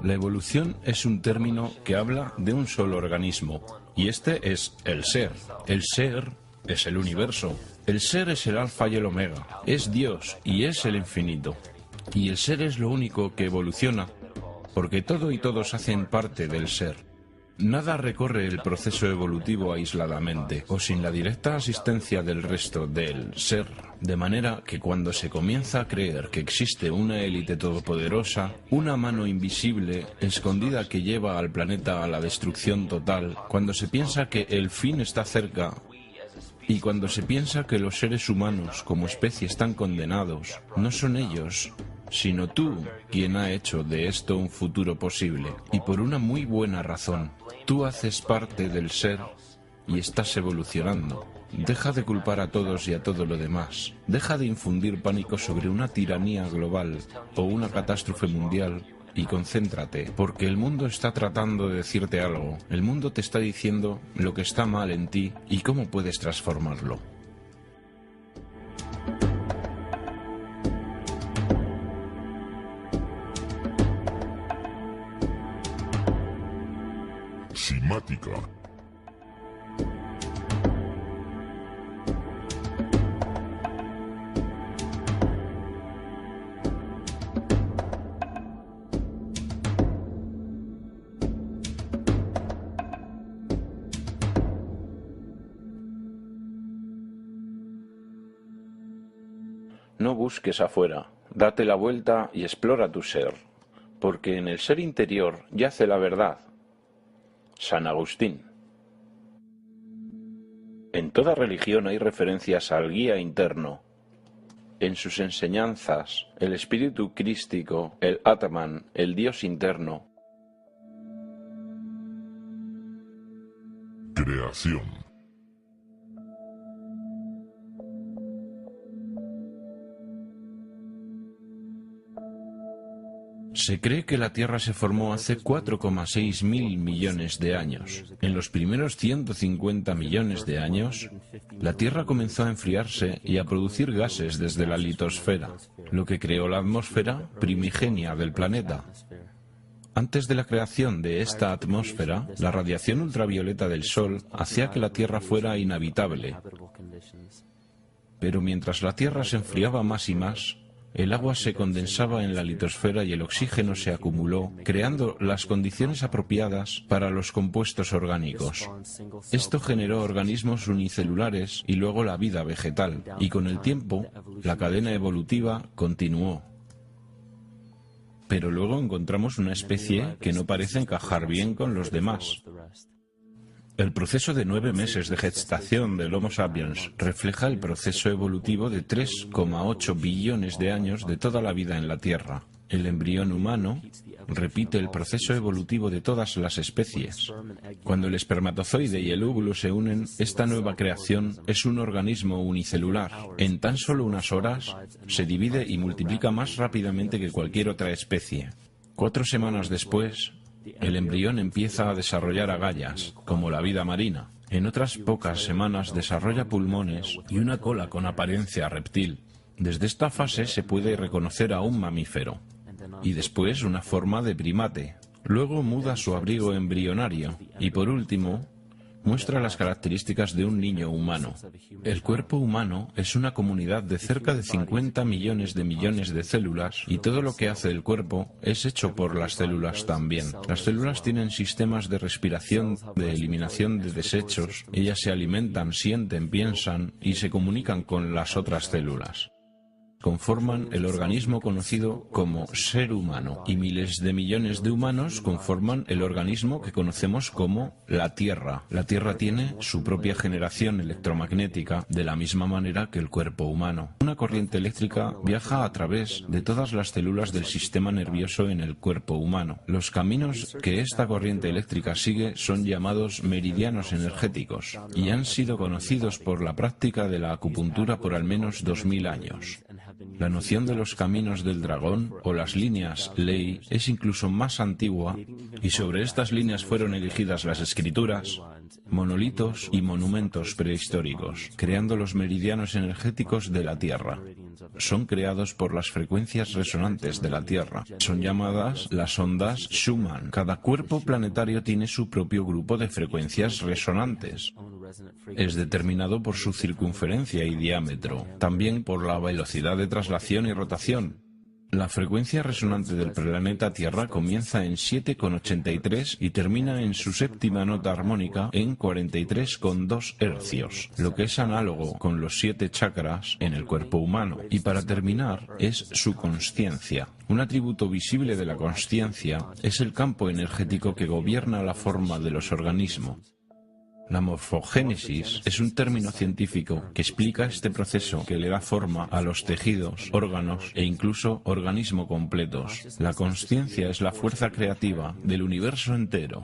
La evolución es un término que habla de un solo organismo, y este es el ser. El ser es el universo. El ser es el alfa y el omega, es Dios y es el infinito. Y el ser es lo único que evoluciona, porque todo y todos hacen parte del ser. Nada recorre el proceso evolutivo aisladamente o sin la directa asistencia del resto del ser, de manera que cuando se comienza a creer que existe una élite todopoderosa, una mano invisible, escondida que lleva al planeta a la destrucción total, cuando se piensa que el fin está cerca y cuando se piensa que los seres humanos como especie están condenados, no son ellos, sino tú quien ha hecho de esto un futuro posible, y por una muy buena razón. Tú haces parte del ser y estás evolucionando. Deja de culpar a todos y a todo lo demás. Deja de infundir pánico sobre una tiranía global o una catástrofe mundial y concéntrate, porque el mundo está tratando de decirte algo. El mundo te está diciendo lo que está mal en ti y cómo puedes transformarlo. Simática. No busques afuera, date la vuelta y explora tu ser, porque en el ser interior yace la verdad. San Agustín. En toda religión hay referencias al guía interno. En sus enseñanzas, el espíritu crístico, el Atman, el Dios interno. Creación. Se cree que la Tierra se formó hace 4,6 mil millones de años. En los primeros 150 millones de años, la Tierra comenzó a enfriarse y a producir gases desde la litosfera, lo que creó la atmósfera primigenia del planeta. Antes de la creación de esta atmósfera, la radiación ultravioleta del Sol hacía que la Tierra fuera inhabitable. Pero mientras la Tierra se enfriaba más y más, el agua se condensaba en la litosfera y el oxígeno se acumuló, creando las condiciones apropiadas para los compuestos orgánicos. Esto generó organismos unicelulares y luego la vida vegetal, y con el tiempo, la cadena evolutiva continuó. Pero luego encontramos una especie que no parece encajar bien con los demás. El proceso de 9 meses de gestación del Homo sapiens refleja el proceso evolutivo de 3,8 billones de años de toda la vida en la Tierra. El embrión humano repite el proceso evolutivo de todas las especies. Cuando el espermatozoide y el óvulo se unen, esta nueva creación es un organismo unicelular. En tan solo unas horas, se divide y multiplica más rápidamente que cualquier otra especie. 4 semanas después, el embrión empieza a desarrollar agallas, como la vida marina. En otras pocas semanas desarrolla pulmones y una cola con apariencia reptil. Desde esta fase se puede reconocer a un mamífero, y después una forma de primate. Luego muda su abrigo embrionario, y por último, muestra las características de un niño humano. El cuerpo humano es una comunidad de cerca de 50 millones de células y todo lo que hace el cuerpo es hecho por las células también. Las células tienen sistemas de respiración, de eliminación de desechos, ellas se alimentan, sienten, piensan y se comunican con las otras células. Conforman el organismo conocido como ser humano, y miles de millones de humanos conforman el organismo que conocemos como la Tierra. La Tierra tiene su propia generación electromagnética de la misma manera que el cuerpo humano. Una corriente eléctrica viaja a través de todas las células del sistema nervioso en el cuerpo humano. Los caminos que esta corriente eléctrica sigue son llamados meridianos energéticos y han sido conocidos por la práctica de la acupuntura por al menos 2000 años. La noción de los caminos del dragón o las líneas ley es incluso más antigua, y sobre estas líneas fueron erigidas las escrituras, monolitos y monumentos prehistóricos, creando los meridianos energéticos de la Tierra. Son creados por las frecuencias resonantes de la Tierra. Son llamadas las ondas Schumann. Cada cuerpo planetario tiene su propio grupo de frecuencias resonantes. Es determinado por su circunferencia y diámetro, también por la velocidad de traslación y rotación. La frecuencia resonante del planeta Tierra comienza en 7,83 y termina en su séptima nota armónica en 43,2 hercios, lo que es análogo con los 7 chakras en el cuerpo humano. Y para terminar, es su consciencia. Un atributo visible de la consciencia es el campo energético que gobierna la forma de los organismos. La morfogénesis es un término científico que explica este proceso que le da forma a los tejidos, órganos e incluso organismos completos. La consciencia es la fuerza creativa del universo entero.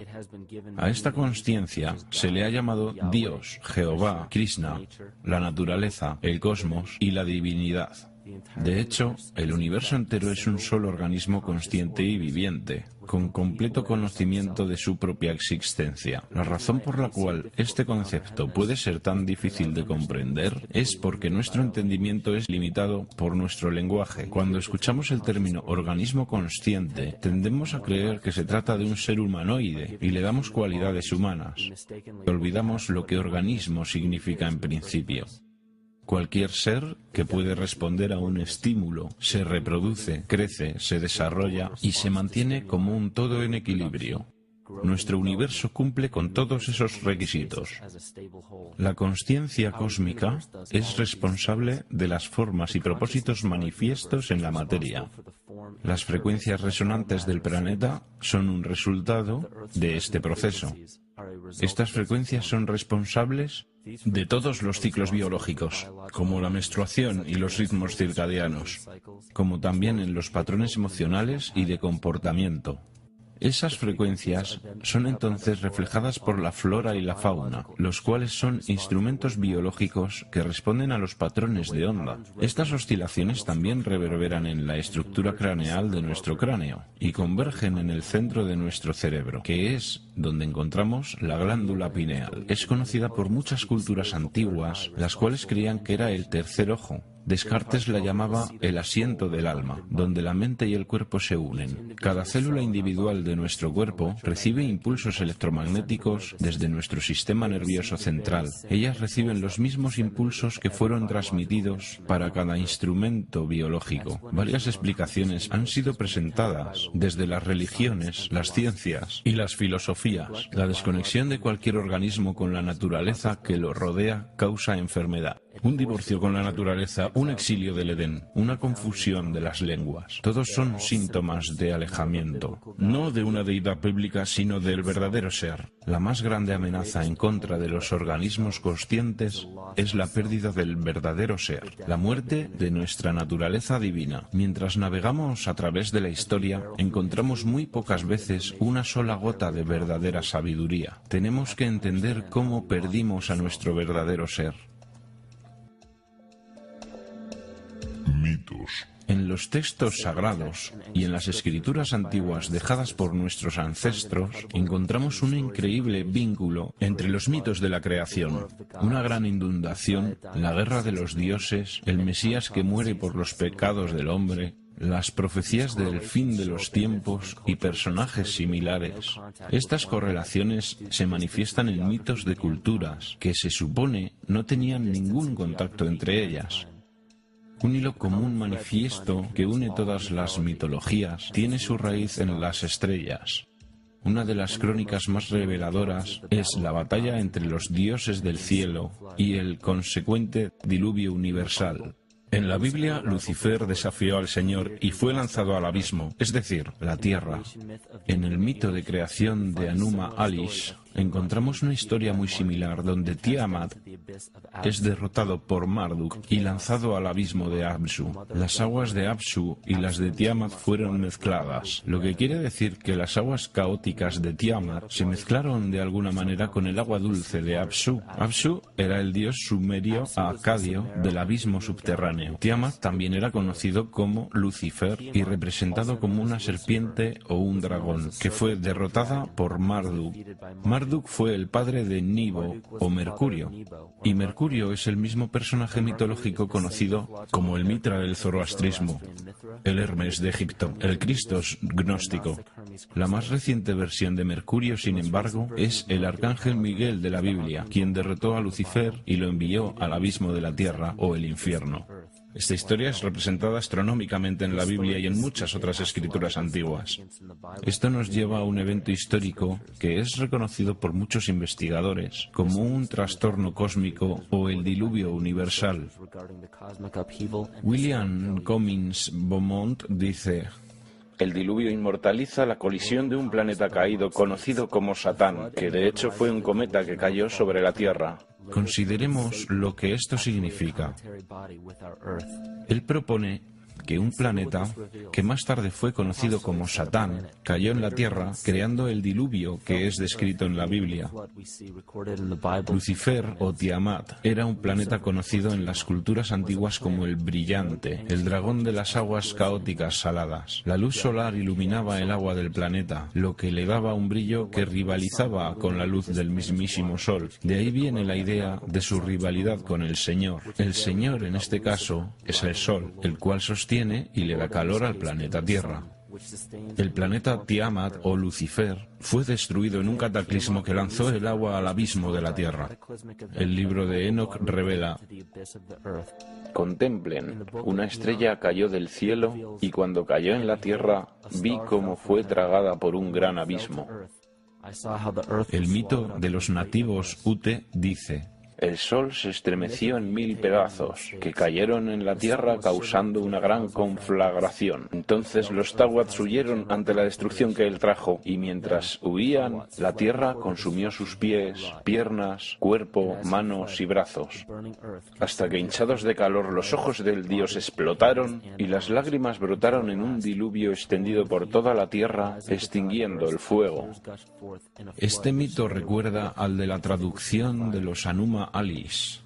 A esta consciencia se le ha llamado Dios, Jehová, Krishna, la naturaleza, el cosmos y la divinidad. De hecho, el universo entero es un solo organismo consciente y viviente, con completo conocimiento de su propia existencia. La razón por la cual este concepto puede ser tan difícil de comprender es porque nuestro entendimiento es limitado por nuestro lenguaje. Cuando escuchamos el término organismo consciente, tendemos a creer que se trata de un ser humanoide y le damos cualidades humanas. Olvidamos lo que organismo significa en principio. Cualquier ser que puede responder a un estímulo, se reproduce, crece, se desarrolla y se mantiene como un todo en equilibrio. Nuestro universo cumple con todos esos requisitos. La consciencia cósmica es responsable de las formas y propósitos manifiestos en la materia. Las frecuencias resonantes del planeta son un resultado de este proceso. Estas frecuencias son responsables de todos los ciclos biológicos, como la menstruación y los ritmos circadianos, como también en los patrones emocionales y de comportamiento. Esas frecuencias son entonces reflejadas por la flora y la fauna, los cuales son instrumentos biológicos que responden a los patrones de onda. Estas oscilaciones también reverberan en la estructura craneal de nuestro cráneo y convergen en el centro de nuestro cerebro, que es donde encontramos la glándula pineal. Es conocida por muchas culturas antiguas, las cuales creían que era el tercer ojo. Descartes la llamaba el asiento del alma, donde la mente y el cuerpo se unen. Cada célula individual de nuestro cuerpo recibe impulsos electromagnéticos desde nuestro sistema nervioso central. Ellas reciben los mismos impulsos que fueron transmitidos para cada instrumento biológico. Varias explicaciones han sido presentadas desde las religiones, las ciencias y las filosofías. La desconexión de cualquier organismo con la naturaleza que lo rodea causa enfermedad. Un divorcio con la naturaleza, un exilio del Edén, una confusión de las lenguas. Todos son síntomas de alejamiento, no de una deidad bíblica, sino del verdadero ser. La más grande amenaza en contra de los organismos conscientes es la pérdida del verdadero ser, la muerte de nuestra naturaleza divina. Mientras navegamos a través de la historia, encontramos muy pocas veces una sola gota de verdadera sabiduría. Tenemos que entender cómo perdimos a nuestro verdadero ser. Mitos. En los textos sagrados y en las escrituras antiguas dejadas por nuestros ancestros, encontramos un increíble vínculo entre los mitos de la creación, una gran inundación, la guerra de los dioses, el Mesías que muere por los pecados del hombre, las profecías del fin de los tiempos y personajes similares. Estas correlaciones se manifiestan en mitos de culturas que se supone no tenían ningún contacto entre ellas. Un hilo común manifiesto que une todas las mitologías tiene su raíz en las estrellas. Una de las crónicas más reveladoras es la batalla entre los dioses del cielo y el consecuente diluvio universal. En la Biblia, Lucifer desafió al Señor y fue lanzado al abismo, es decir, la tierra. En el mito de creación de Anuma Alish, encontramos una historia muy similar donde Tiamat es derrotado por Marduk y lanzado al abismo de Apsu. Las aguas de Apsu y las de Tiamat fueron mezcladas, lo que quiere decir que las aguas caóticas de Tiamat se mezclaron de alguna manera con el agua dulce de Apsu. Apsu era el dios sumerio acadio del abismo subterráneo. Tiamat también era conocido como Lucifer y representado como una serpiente o un dragón, que fue derrotada por Marduk. Marduk fue el padre de Nibo o Mercurio, y Mercurio es el mismo personaje mitológico conocido como el Mitra del zoroastrismo, el Hermes de Egipto, el Cristos gnóstico. La más reciente versión de Mercurio, sin embargo, es el arcángel Miguel de la Biblia, quien derrotó a Lucifer y lo envió al abismo de la tierra o el infierno. Esta historia es representada astronómicamente en la Biblia y en muchas otras escrituras antiguas. Esto nos lleva a un evento histórico que es reconocido por muchos investigadores como un trastorno cósmico o el diluvio universal. William Cummins Beaumont dice: el diluvio inmortaliza la colisión de un planeta caído conocido como Satán, que de hecho fue un cometa que cayó sobre la Tierra. Consideremos lo que esto significa. Él propone que un planeta, que más tarde fue conocido como Satán, cayó en la Tierra, creando el diluvio que es descrito en la Biblia. Lucifer o Tiamat era un planeta conocido en las culturas antiguas como el brillante, el dragón de las aguas caóticas saladas. La luz solar iluminaba el agua del planeta, lo que le daba un brillo que rivalizaba con la luz del mismísimo Sol. De ahí viene la idea de su rivalidad con el Señor. El Señor, en este caso, es el Sol, el cual sostiene y le da calor al planeta Tierra. El planeta Tiamat o Lucifer fue destruido en un cataclismo que lanzó el agua al abismo de la Tierra. El libro de Enoch revela: contemplen, una estrella cayó del cielo y cuando cayó en la tierra vi cómo fue tragada por un gran abismo. El mito de los nativos Ute dice: el sol se estremeció en 1000 pedazos, que cayeron en la tierra causando una gran conflagración. Entonces los Tawats huyeron ante la destrucción que él trajo, y mientras huían, la tierra consumió sus pies, piernas, cuerpo, manos y brazos, hasta que hinchados de calor los ojos del dios explotaron, y las lágrimas brotaron en un diluvio extendido por toda la tierra, extinguiendo el fuego. Este mito recuerda al de la traducción de los Anuma Alice,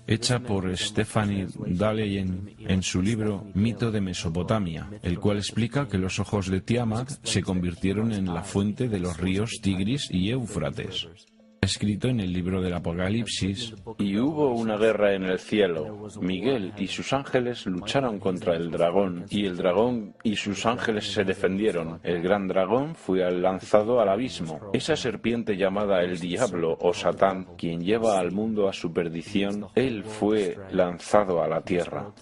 hecha por Stephanie Daleyen en su libro Mito de Mesopotamia, el cual explica que los ojos de Tiamat se convirtieron en la fuente de los ríos Tigris y Éufrates. Escrito en el libro del Apocalipsis: y hubo una guerra en el cielo. Miguel y sus ángeles lucharon contra el dragón, y el dragón y sus ángeles se defendieron. El gran dragón fue lanzado al abismo. Esa serpiente llamada el diablo o Satán, quien lleva al mundo a su perdición, él fue lanzado a la tierra.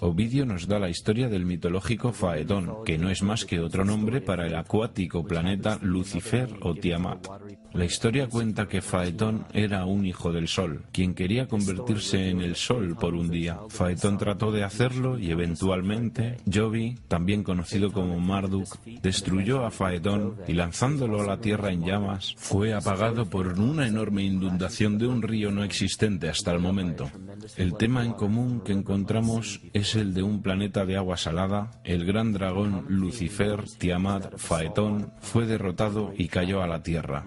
Ovidio nos da la historia del mitológico Faetón, que no es más que otro nombre para el acuático planeta Lucifer o Tiamat. La historia cuenta que Faetón era un hijo del Sol, quien quería convertirse en el Sol por un día. Faetón trató de hacerlo y eventualmente Jovi, también conocido como Marduk, destruyó a Faetón y lanzándolo a la tierra en llamas, fue apagado por una enorme inundación de un río no existente hasta el momento. El tema en común que encontramos es el de un planeta de agua salada. El gran dragón Lucifer, Tiamat, Faetón, fue derrotado y cayó a la tierra.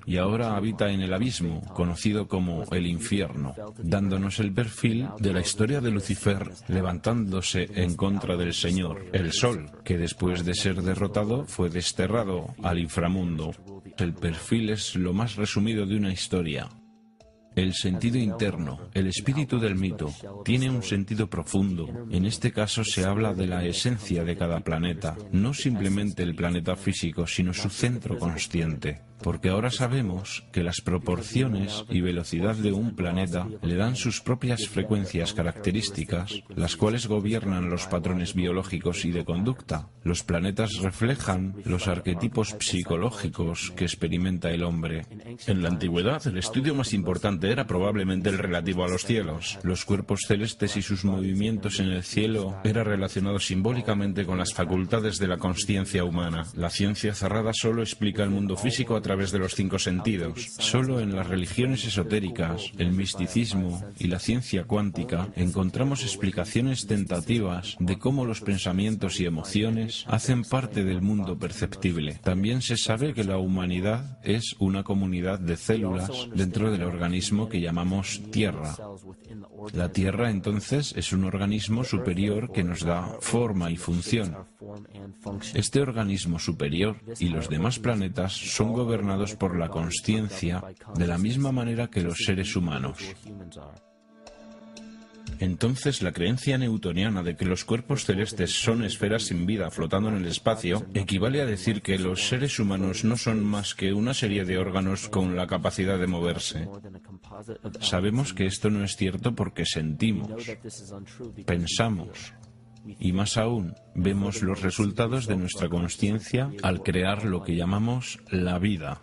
Y ahora habita en el abismo, conocido como el infierno, dándonos el perfil de la historia de Lucifer levantándose en contra del Señor, el Sol, que después de ser derrotado fue desterrado al inframundo. El perfil es lo más resumido de una historia. El sentido interno, el espíritu del mito, tiene un sentido profundo. En este caso se habla de la esencia de cada planeta, no simplemente el planeta físico, sino su centro consciente. Porque ahora sabemos que las proporciones y velocidad de un planeta le dan sus propias frecuencias características, las cuales gobiernan los patrones biológicos y de conducta. Los planetas reflejan los arquetipos psicológicos que experimenta el hombre. En la antigüedad, el estudio más importante era probablemente el relativo a los cielos. Los cuerpos celestes y sus movimientos en el cielo eran relacionados simbólicamente con las facultades de la consciencia humana. La ciencia cerrada solo explica el mundo físico a través través de los 5 sentidos. Solo en las religiones esotéricas, el misticismo y la ciencia cuántica encontramos explicaciones tentativas de cómo los pensamientos y emociones hacen parte del mundo perceptible. También se sabe que la humanidad es una comunidad de células dentro del organismo que llamamos Tierra. La Tierra, entonces, es un organismo superior que nos da forma y función. Este organismo superior y los demás planetas son gobernados por la consciencia de la misma manera que los seres humanos. Entonces, la creencia newtoniana de que los cuerpos celestes son esferas sin vida flotando en el espacio equivale a decir que los seres humanos no son más que una serie de órganos con la capacidad de moverse. Sabemos que esto no es cierto porque sentimos, pensamos y, más aún, vemos los resultados de nuestra consciencia al crear lo que llamamos la vida.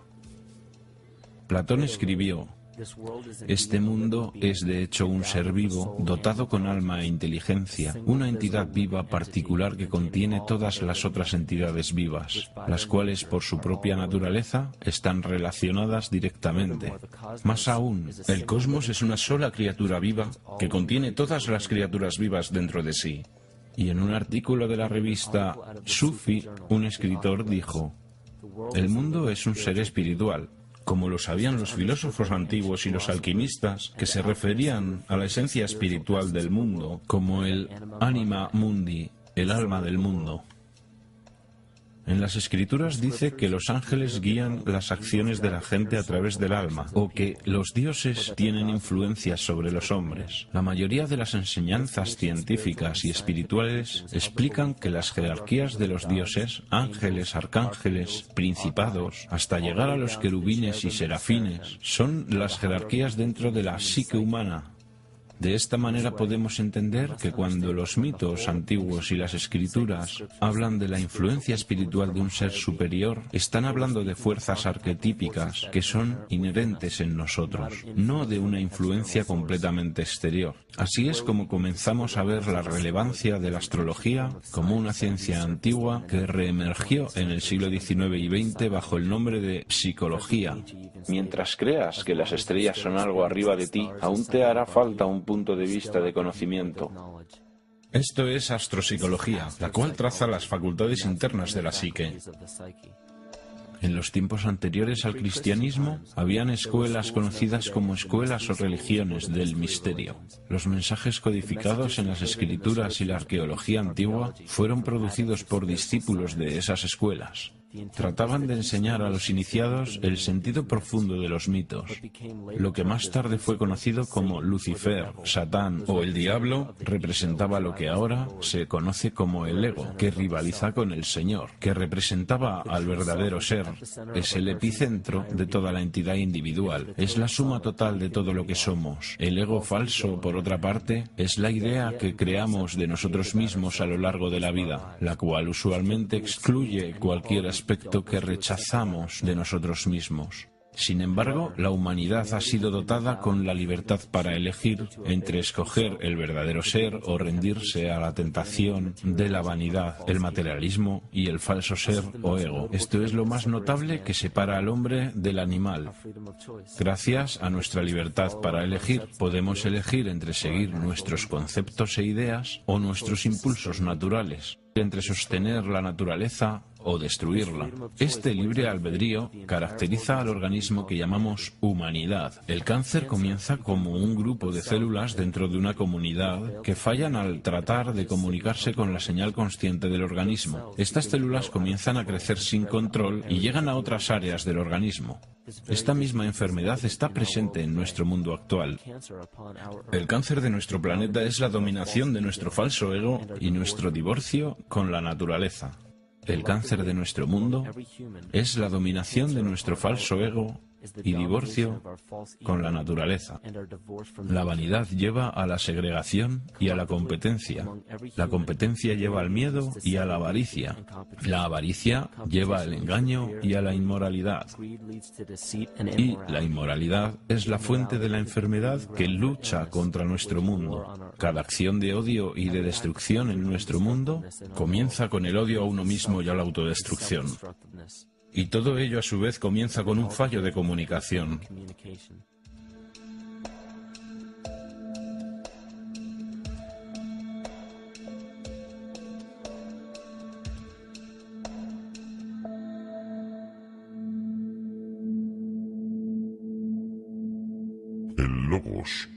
Platón escribió: este mundo es de hecho un ser vivo dotado con alma e inteligencia, una entidad viva particular que contiene todas las otras entidades vivas, las cuales por su propia naturaleza están relacionadas directamente. Más aún, el cosmos es una sola criatura viva que contiene todas las criaturas vivas dentro de sí. Y en un artículo de la revista Sufi, un escritor dijo: el mundo es un ser espiritual, como lo sabían los filósofos antiguos y los alquimistas, que se referían a la esencia espiritual del mundo como el anima mundi, el alma del mundo. En las Escrituras dice que los ángeles guían las acciones de la gente a través del alma, o que los dioses tienen influencia sobre los hombres. La mayoría de las enseñanzas científicas y espirituales explican que las jerarquías de los dioses, ángeles, arcángeles, principados, hasta llegar a los querubines y serafines, son las jerarquías dentro de la psique humana. De esta manera podemos entender que cuando los mitos antiguos y las escrituras hablan de la influencia espiritual de un ser superior, están hablando de fuerzas arquetípicas que son inherentes en nosotros, no de una influencia completamente exterior. Así es como comenzamos a ver la relevancia de la astrología como una ciencia antigua que reemergió en el siglo XIX y XX bajo el nombre de psicología. Mientras creas que las estrellas son algo arriba de ti, aún te hará falta un punto de vista de conocimiento. Esto es astropsicología, la cual traza las facultades internas de la psique. En los tiempos anteriores al cristianismo, habían escuelas conocidas como escuelas o religiones del misterio. Los mensajes codificados en las escrituras y la arqueología antigua fueron producidos por discípulos de esas escuelas. Trataban de enseñar a los iniciados el sentido profundo de los mitos. Lo que más tarde fue conocido como Lucifer, Satán o el Diablo representaba lo que ahora se conoce como el ego, que rivaliza con el Señor, que representaba al verdadero ser. Es el epicentro de toda la entidad individual. Es la suma total de todo lo que somos. El ego falso, por otra parte, es la idea que creamos de nosotros mismos a lo largo de la vida, la cual usualmente excluye cualquier aspecto que rechazamos de nosotros mismos. Sin embargo, la humanidad ha sido dotada con la libertad para elegir entre escoger el verdadero ser o rendirse a la tentación de la vanidad, el materialismo y el falso ser o ego. Esto es lo más notable que separa al hombre del animal. Gracias a nuestra libertad para elegir, podemos elegir entre seguir nuestros conceptos e ideas o nuestros impulsos naturales, entre sostener la naturaleza o destruirla. Este libre albedrío caracteriza al organismo que llamamos humanidad. El cáncer comienza como un grupo de células dentro de una comunidad que fallan al tratar de comunicarse con la señal consciente del organismo. Estas células comienzan a crecer sin control y llegan a otras áreas del organismo. Esta misma enfermedad está presente en nuestro mundo actual. El cáncer de nuestro planeta es la dominación de nuestro falso ego y nuestro divorcio con la naturaleza. El cáncer de nuestro mundo es la dominación de nuestro falso ego y divorcio con la naturaleza. La vanidad lleva a la segregación y a la competencia. La competencia lleva al miedo y a la avaricia. La avaricia lleva al engaño y a la inmoralidad. Y la inmoralidad es la fuente de la enfermedad que lucha contra nuestro mundo. Cada acción de odio y de destrucción en nuestro mundo comienza con el odio a uno mismo y a la autodestrucción. Y todo ello a su vez comienza con un fallo de comunicación. El logos.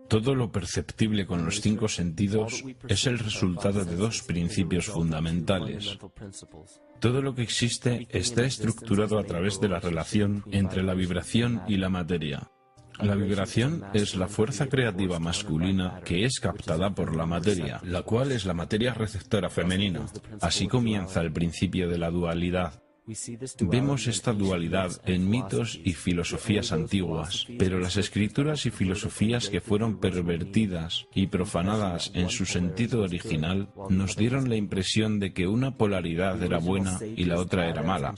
Todo lo perceptible con los 5 sentidos es el resultado de 2 principios fundamentales. Todo lo que existe está estructurado a través de la relación entre la vibración y la materia. La vibración es la fuerza creativa masculina que es captada por la materia, la cual es la materia receptora femenina. Así comienza el principio de la dualidad. Vemos esta dualidad en mitos y filosofías antiguas, pero las escrituras y filosofías que fueron pervertidas y profanadas en su sentido original nos dieron la impresión de que una polaridad era buena y la otra era mala.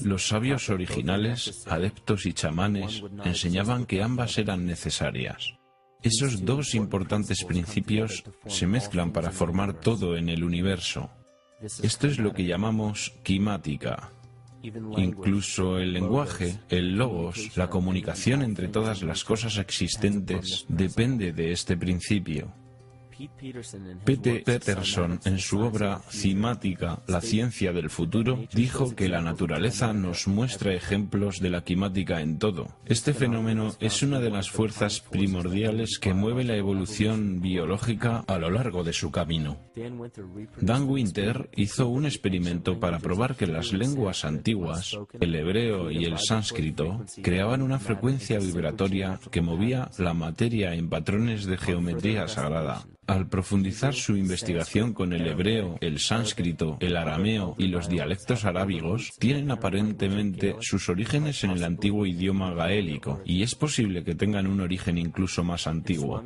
Los sabios originales, adeptos y chamanes enseñaban que ambas eran necesarias. Esos 2 importantes principios se mezclan para formar todo en el universo. Esto es lo que llamamos quimática. Incluso el lenguaje, el logos, la comunicación entre todas las cosas existentes, depende de este principio. P.T. Peterson, en su obra Cimática, la ciencia del futuro, dijo que la naturaleza nos muestra ejemplos de la quimática en todo. Este fenómeno es una de las fuerzas primordiales que mueve la evolución biológica a lo largo de su camino. Dan Winter hizo un experimento para probar que las lenguas antiguas, el hebreo y el sánscrito, creaban una frecuencia vibratoria que movía la materia en patrones de geometría sagrada. Al profundizar su investigación con el hebreo, el sánscrito, el arameo y los dialectos arábigos, tienen aparentemente sus orígenes en el antiguo idioma gaélico, y es posible que tengan un origen incluso más antiguo.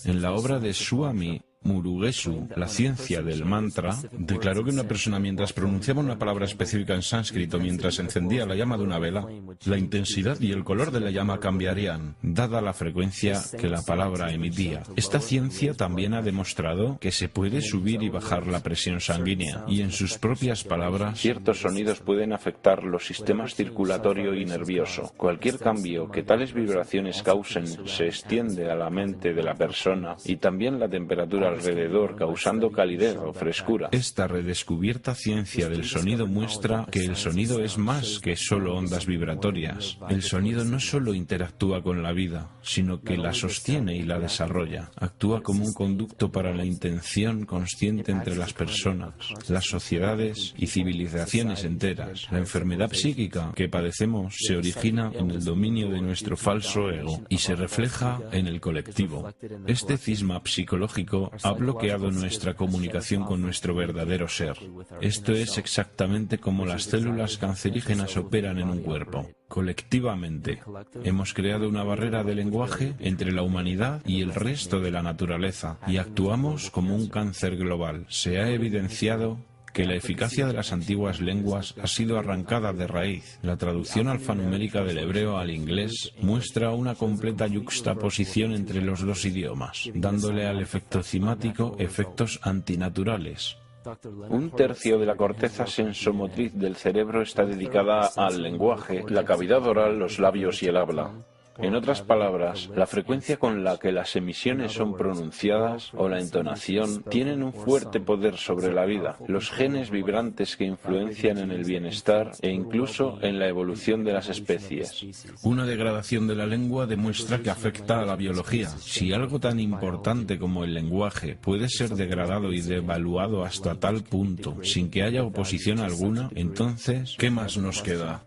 En la obra de Swami Murugesu, la ciencia del mantra, declaró que una persona mientras pronunciaba una palabra específica en sánscrito mientras encendía la llama de una vela, la intensidad y el color de la llama cambiarían, dada la frecuencia que la palabra emitía. Esta ciencia también ha demostrado que se puede subir y bajar la presión sanguínea, y en sus propias palabras, ciertos sonidos pueden afectar los sistemas circulatorio y nervioso. Cualquier cambio que tales vibraciones causen se extiende a la mente de la persona y también la temperatura alrededor, causando calidez o frescura. Esta redescubierta ciencia del sonido muestra que el sonido es más que solo ondas vibratorias. El sonido no solo interactúa con la vida, sino que la sostiene y la desarrolla. Actúa como un conducto para la intención consciente entre las personas, las sociedades y civilizaciones enteras. La enfermedad psíquica que padecemos se origina en el dominio de nuestro falso ego y se refleja en el colectivo. Este cisma psicológico ha bloqueado nuestra comunicación con nuestro verdadero ser. Esto es exactamente como las células cancerígenas operan en un cuerpo. Colectivamente, hemos creado una barrera de lenguaje entre la humanidad y el resto de la naturaleza y actuamos como un cáncer global. Se ha evidenciado que la eficacia de las antiguas lenguas ha sido arrancada de raíz. La traducción alfanumérica del hebreo al inglés muestra una completa yuxtaposición entre los 2 idiomas, dándole al efecto cimático efectos antinaturales. 1/3 de la corteza sensomotriz del cerebro está dedicada al lenguaje, la cavidad oral, los labios y el habla. En otras palabras, la frecuencia con la que las emisiones son pronunciadas o la entonación tienen un fuerte poder sobre la vida, los genes vibrantes que influencian en el bienestar e incluso en la evolución de las especies. Una degradación de la lengua demuestra que afecta a la biología. Si algo tan importante como el lenguaje puede ser degradado y devaluado hasta tal punto sin que haya oposición alguna, entonces, ¿qué más nos queda?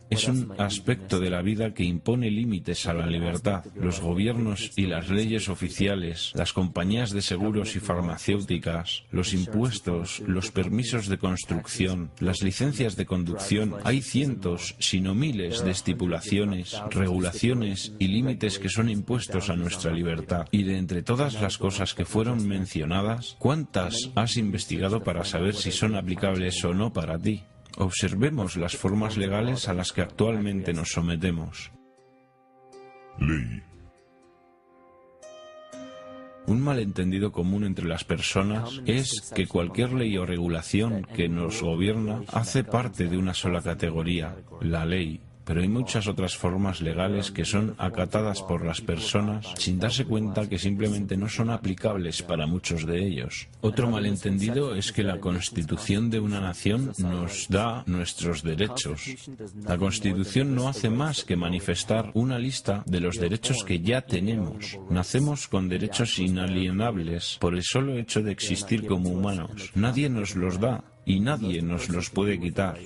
Es un aspecto de la vida que impone límites a la libertad. Los gobiernos y las leyes oficiales, las compañías de seguros y farmacéuticas, los impuestos, los permisos de construcción, las licencias de conducción, hay cientos, si no miles, de estipulaciones, regulaciones y límites que son impuestos a nuestra libertad. Y de entre todas las cosas que fueron mencionadas, ¿cuántas has investigado para saber si son aplicables o no para ti? Observemos las formas legales a las que actualmente nos sometemos. Ley. Un malentendido común entre las personas es que cualquier ley o regulación que nos gobierna hace parte de una sola categoría, la ley. Pero hay muchas otras formas legales que son acatadas por las personas sin darse cuenta que simplemente no son aplicables para muchos de ellos. Otro malentendido es que la Constitución de una nación nos da nuestros derechos. La Constitución no hace más que manifestar una lista de los derechos que ya tenemos. Nacemos con derechos inalienables por el solo hecho de existir como humanos. Nadie nos los da y nadie nos los puede quitar.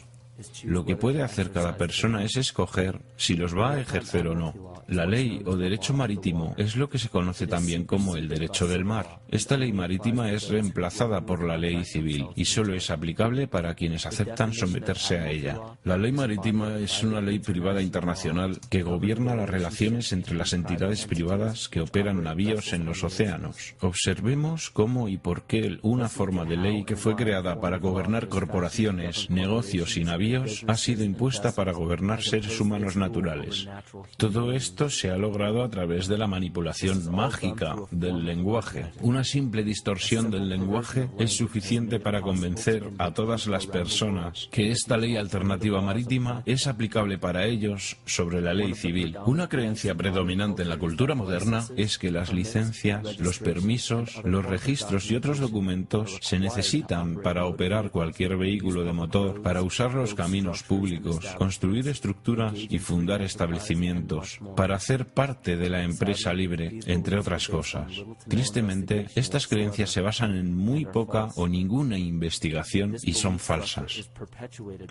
Lo que puede hacer cada persona es escoger si los va a ejercer o no. La ley o derecho marítimo es lo que se conoce también como el derecho del mar. Esta ley marítima es reemplazada por la ley civil y solo es aplicable para quienes aceptan someterse a ella. La ley marítima es una ley privada internacional que gobierna las relaciones entre las entidades privadas que operan navíos en los océanos. Observemos cómo y por qué una forma de ley que fue creada para gobernar corporaciones, negocios y navíos ha sido impuesta para gobernar seres humanos naturales. Todo esto se ha logrado a través de la manipulación mágica del lenguaje. Una simple distorsión del lenguaje es suficiente para convencer a todas las personas que esta ley alternativa marítima es aplicable para ellos sobre la ley civil. Una creencia predominante en la cultura moderna es que las licencias, los permisos, los registros y otros documentos se necesitan para operar cualquier vehículo de motor, para usar los caminos públicos, construir estructuras y fundar establecimientos, para hacer parte de la empresa libre, entre otras cosas. Tristemente, estas creencias se basan en muy poca o ninguna investigación y son falsas.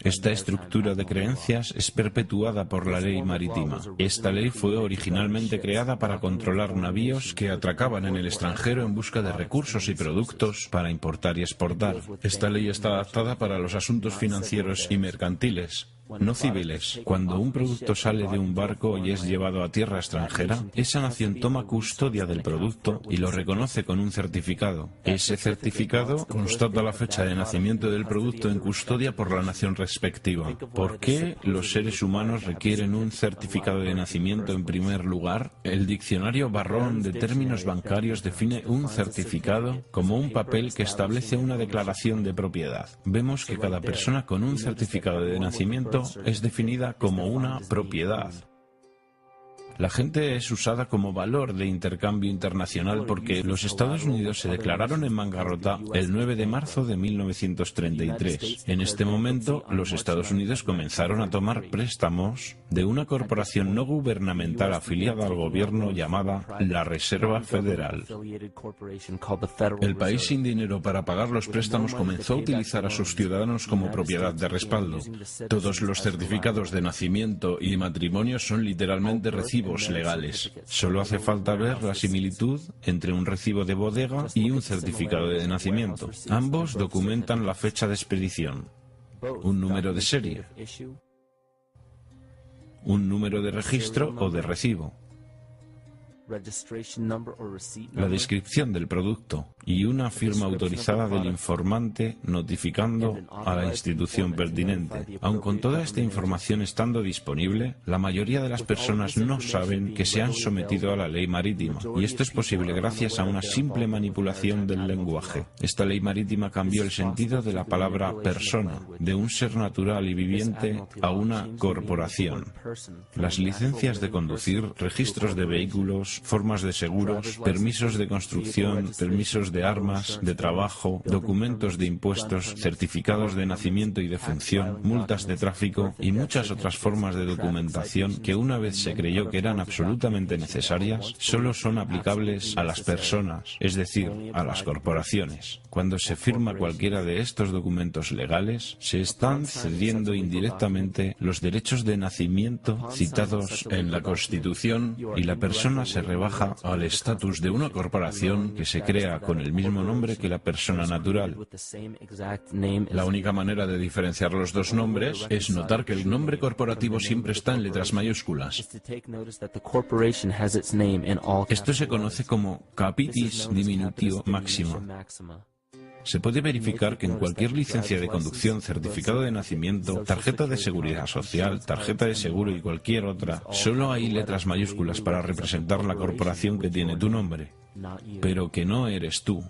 Esta estructura de creencias es perpetuada por la ley marítima. Esta ley fue originalmente creada para controlar navíos que atracaban en el extranjero en busca de recursos y productos para importar y exportar. Esta ley está adaptada para los asuntos financieros y mercantiles, no civiles. Cuando un producto sale de un barco y es llevado a tierra extranjera, esa nación toma custodia del producto y lo reconoce con un certificado. Ese certificado constata la fecha de nacimiento del producto en custodia por la nación respectiva. ¿Por qué los seres humanos requieren un certificado de nacimiento en primer lugar? El diccionario Barrón de términos bancarios define un certificado como un papel que establece una declaración de propiedad. Vemos que cada persona con un certificado de nacimiento es definida como una propiedad. La gente es usada como valor de intercambio internacional porque los Estados Unidos se declararon en bancarrota el 9 de marzo de 1933. En este momento, los Estados Unidos comenzaron a tomar préstamos de una corporación no gubernamental afiliada al gobierno llamada la Reserva Federal. El país sin dinero para pagar los préstamos comenzó a utilizar a sus ciudadanos como propiedad de respaldo. Todos los certificados de nacimiento y matrimonio son literalmente recibos legales. Solo hace falta ver la similitud entre un recibo de bodega y un certificado de nacimiento. Ambos documentan la fecha de expedición, un número de serie, un número de registro o de recibo, la descripción del producto y una firma autorizada del informante notificando a la institución pertinente. Aun con toda esta información estando disponible, la mayoría de las personas no saben que se han sometido a la ley marítima, y esto es posible gracias a una simple manipulación del lenguaje. Esta ley marítima cambió el sentido de la palabra persona, de un ser natural y viviente a una corporación. Las licencias de conducir, registros de vehículos, formas de seguros, permisos de construcción, permisos de armas, de trabajo, documentos de impuestos, certificados de nacimiento y de función, multas de tráfico y muchas otras formas de documentación que una vez se creyó que eran absolutamente necesarias, solo son aplicables a las personas, es decir, a las corporaciones. Cuando se firma cualquiera de estos documentos legales, se están cediendo indirectamente los derechos de nacimiento citados en la Constitución y la persona se rebaja al estatus de una corporación que se crea con el mismo nombre que la persona natural. La única manera de diferenciar los dos nombres es notar que el nombre corporativo siempre está en letras mayúsculas. Esto se conoce como capitis diminutio maxima. Se puede verificar que en cualquier licencia de conducción, certificado de nacimiento, tarjeta de seguridad social, tarjeta de seguro y cualquier otra, solo hay letras mayúsculas para representar la corporación que tiene tu nombre, pero que no eres tú.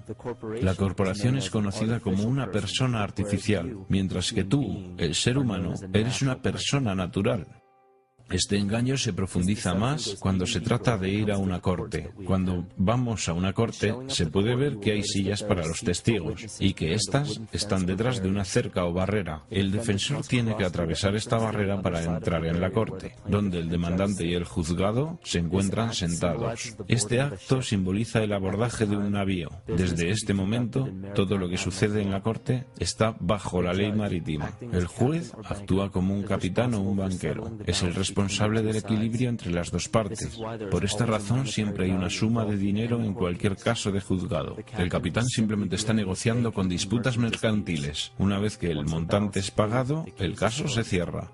La corporación es conocida como una persona artificial, mientras que tú, el ser humano, eres una persona natural. Este engaño se profundiza más cuando se trata de ir a una corte. Cuando vamos a una corte, se puede ver que hay sillas para los testigos y que éstas están detrás de una cerca o barrera. El defensor tiene que atravesar esta barrera para entrar en la corte, donde el demandante y el juzgado se encuentran sentados. Este acto simboliza el abordaje de un navío. Desde este momento, todo lo que sucede en la corte está bajo la ley marítima. El juez actúa como un capitán o un banquero. Es el responsable del equilibrio entre las dos partes. Por esta razón siempre hay una suma de dinero en cualquier caso de juzgado. El capitán simplemente está negociando con disputas mercantiles. Una vez que el montante es pagado, el caso se cierra.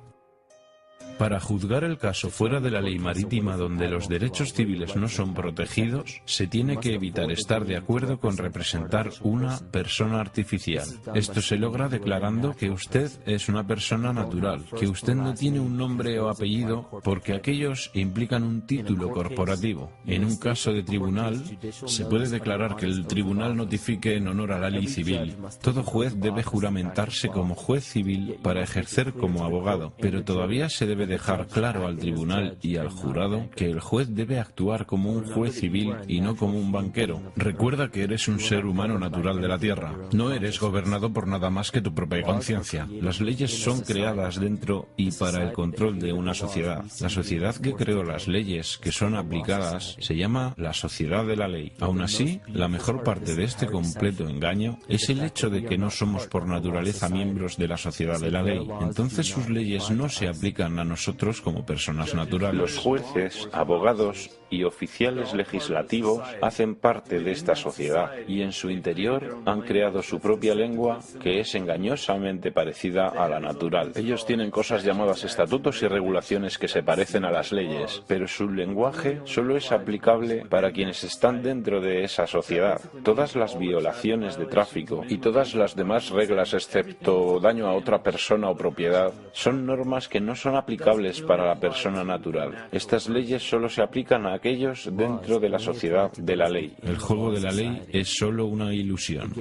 Para juzgar el caso fuera de la ley marítima donde los derechos civiles no son protegidos, se tiene que evitar estar de acuerdo con representar una persona artificial. Esto se logra declarando que usted es una persona natural, que usted no tiene un nombre o apellido porque aquellos implican un título corporativo. En un caso de tribunal, se puede declarar que el tribunal notifique en honor a la ley civil. Todo juez debe juramentarse como juez civil para ejercer como abogado, pero todavía se debe dejar claro al tribunal y al jurado que el juez debe actuar como un juez civil y no como un banquero. Recuerda que eres un ser humano natural de la Tierra. No eres gobernado por nada más que tu propia conciencia. Las leyes son creadas dentro y para el control de una sociedad. La sociedad que creó las leyes que son aplicadas se llama la sociedad de la ley. Aún así, la mejor parte de este completo engaño es el hecho de que no somos por naturaleza miembros de la sociedad de la ley. Entonces sus leyes no se aplican a nosotros como personas naturales. Los jueces, abogados y oficiales legislativos hacen parte de esta sociedad y en su interior han creado su propia lengua que es engañosamente parecida a la natural. Ellos tienen cosas llamadas estatutos y regulaciones que se parecen a las leyes, pero su lenguaje solo es aplicable para quienes están dentro de esa sociedad. Todas las violaciones de tráfico y todas las demás reglas excepto daño a otra persona o propiedad son normas que no son aplicables para la persona natural. Estas leyes solo se aplican a aquellos dentro de la sociedad de la ley. El juego de la ley es solo una ilusión.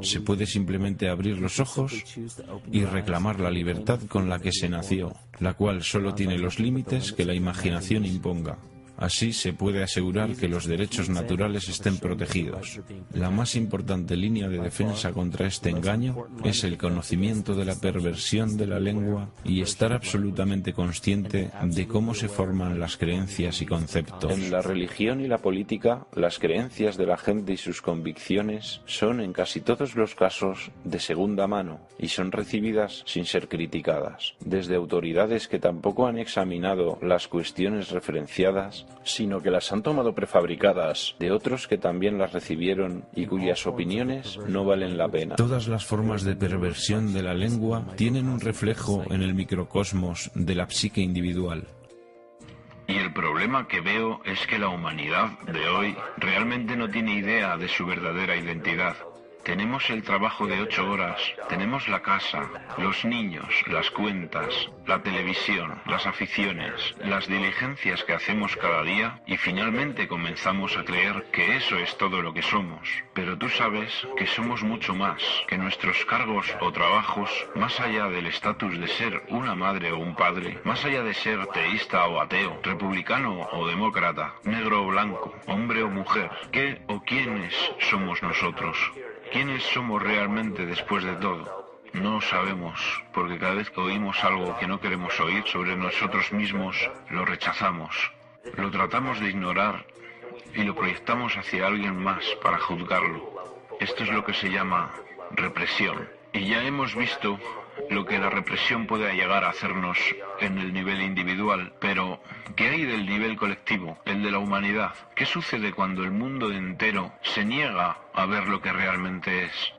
Se puede simplemente abrir los ojos y reclamar la libertad con la que se nació, la cual solo tiene los límites que la imaginación imponga. Así se puede asegurar que los derechos naturales estén protegidos. La más importante línea de defensa contra este engaño es el conocimiento de la perversión de la lengua y estar absolutamente consciente de cómo se forman las creencias y conceptos. En la religión y la política, las creencias de la gente y sus convicciones son en casi todos los casos de segunda mano y son recibidas sin ser criticadas, desde autoridades que tampoco han examinado las cuestiones referenciadas, sino que las han tomado prefabricadas de otros que también las recibieron y cuyas opiniones no valen la pena. Todas las formas de perversión de la lengua tienen un reflejo en el microcosmos de la psique individual. Y el problema que veo es que la humanidad de hoy realmente no tiene idea de su verdadera identidad. Tenemos el trabajo de 8 horas, tenemos la casa, los niños, las cuentas, la televisión, las aficiones, las diligencias que hacemos cada día y finalmente comenzamos a creer que eso es todo lo que somos. Pero tú sabes que somos mucho más, que nuestros cargos o trabajos, más allá del estatus de ser una madre o un padre, más allá de ser teísta o ateo, republicano o demócrata, negro o blanco, hombre o mujer, ¿qué o quiénes somos nosotros? ¿Quiénes somos realmente después de todo? No sabemos, porque cada vez que oímos algo que no queremos oír sobre nosotros mismos, lo rechazamos, lo tratamos de ignorar y lo proyectamos hacia alguien más para juzgarlo. Esto es lo que se llama represión. Y ya hemos visto lo que la represión puede llegar a hacernos en el nivel individual, pero ¿qué hay del nivel colectivo, el de la humanidad? ¿Qué sucede cuando el mundo entero se niega a ver lo que realmente es?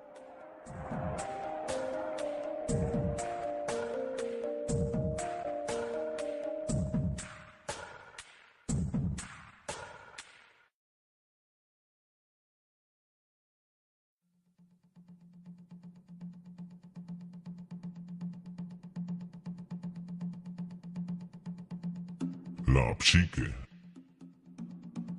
La psique.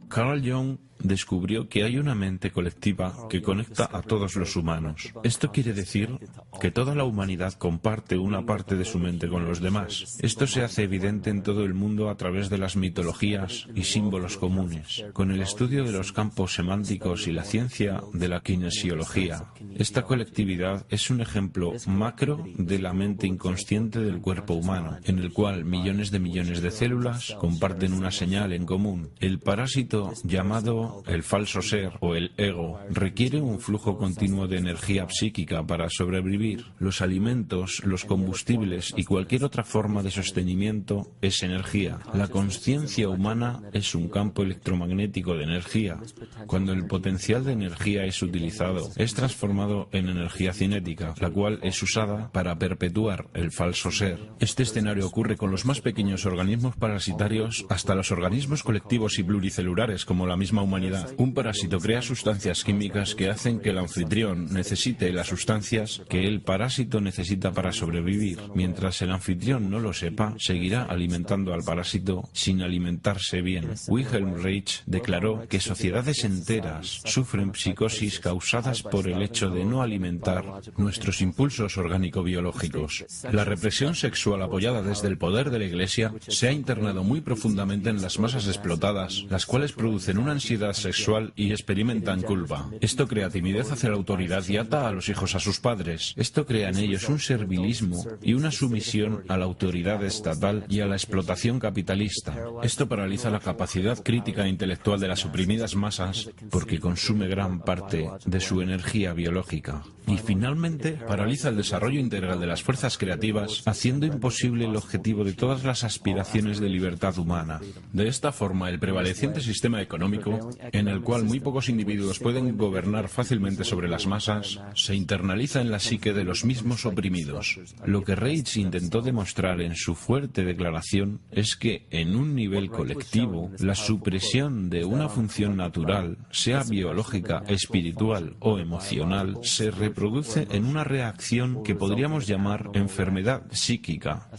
Carl Jung descubrió que hay una mente colectiva que conecta a todos los humanos. Esto quiere decir que toda la humanidad comparte una parte de su mente con los demás. Esto se hace evidente en todo el mundo a través de las mitologías y símbolos comunes, con el estudio de los campos semánticos y la ciencia de la kinesiología. Esta colectividad es un ejemplo macro de la mente inconsciente del cuerpo humano, en el cual millones de células comparten una señal en común. El parásito llamado el falso ser o el ego requiere un flujo continuo de energía psíquica para sobrevivir. Los alimentos, los combustibles y cualquier otra forma de sostenimiento es energía. La consciencia humana es un campo electromagnético de energía. Cuando el potencial de energía es utilizado, es transformado en energía cinética, la cual es usada para perpetuar el falso ser. Este escenario ocurre con los más pequeños organismos parasitarios hasta los organismos colectivos y pluricelulares como la misma humanidad. Un parásito crea sustancias químicas que hacen que el anfitrión necesite las sustancias que el parásito necesita para sobrevivir. Mientras el anfitrión no lo sepa, seguirá alimentando al parásito sin alimentarse bien. Wilhelm Reich declaró que sociedades enteras sufren psicosis causadas por el hecho de no alimentar nuestros impulsos orgánico-biológicos. La represión sexual apoyada desde el poder de la Iglesia se ha internado muy profundamente en las masas explotadas, las cuales producen una ansiedad sexual y experimentan culpa. Esto crea timidez hacia la autoridad y ata a los hijos a sus padres. Esto crea en ellos un servilismo y una sumisión a la autoridad estatal y a la explotación capitalista. Esto paraliza la capacidad crítica e intelectual de las oprimidas masas porque consume gran parte de su energía biológica. Y finalmente, paraliza el desarrollo integral de las fuerzas creativas, haciendo imposible el objetivo de todas las aspiraciones de libertad humana. De esta forma, el prevaleciente sistema económico, en el cual muy pocos individuos pueden gobernar fácilmente sobre las masas, se internaliza en la psique de los mismos oprimidos. Lo que Reich intentó demostrar en su fuerte declaración es que, en un nivel colectivo, la supresión de una función natural, sea biológica, espiritual o emocional, se reproduce en una reacción que podríamos llamar enfermedad psíquica.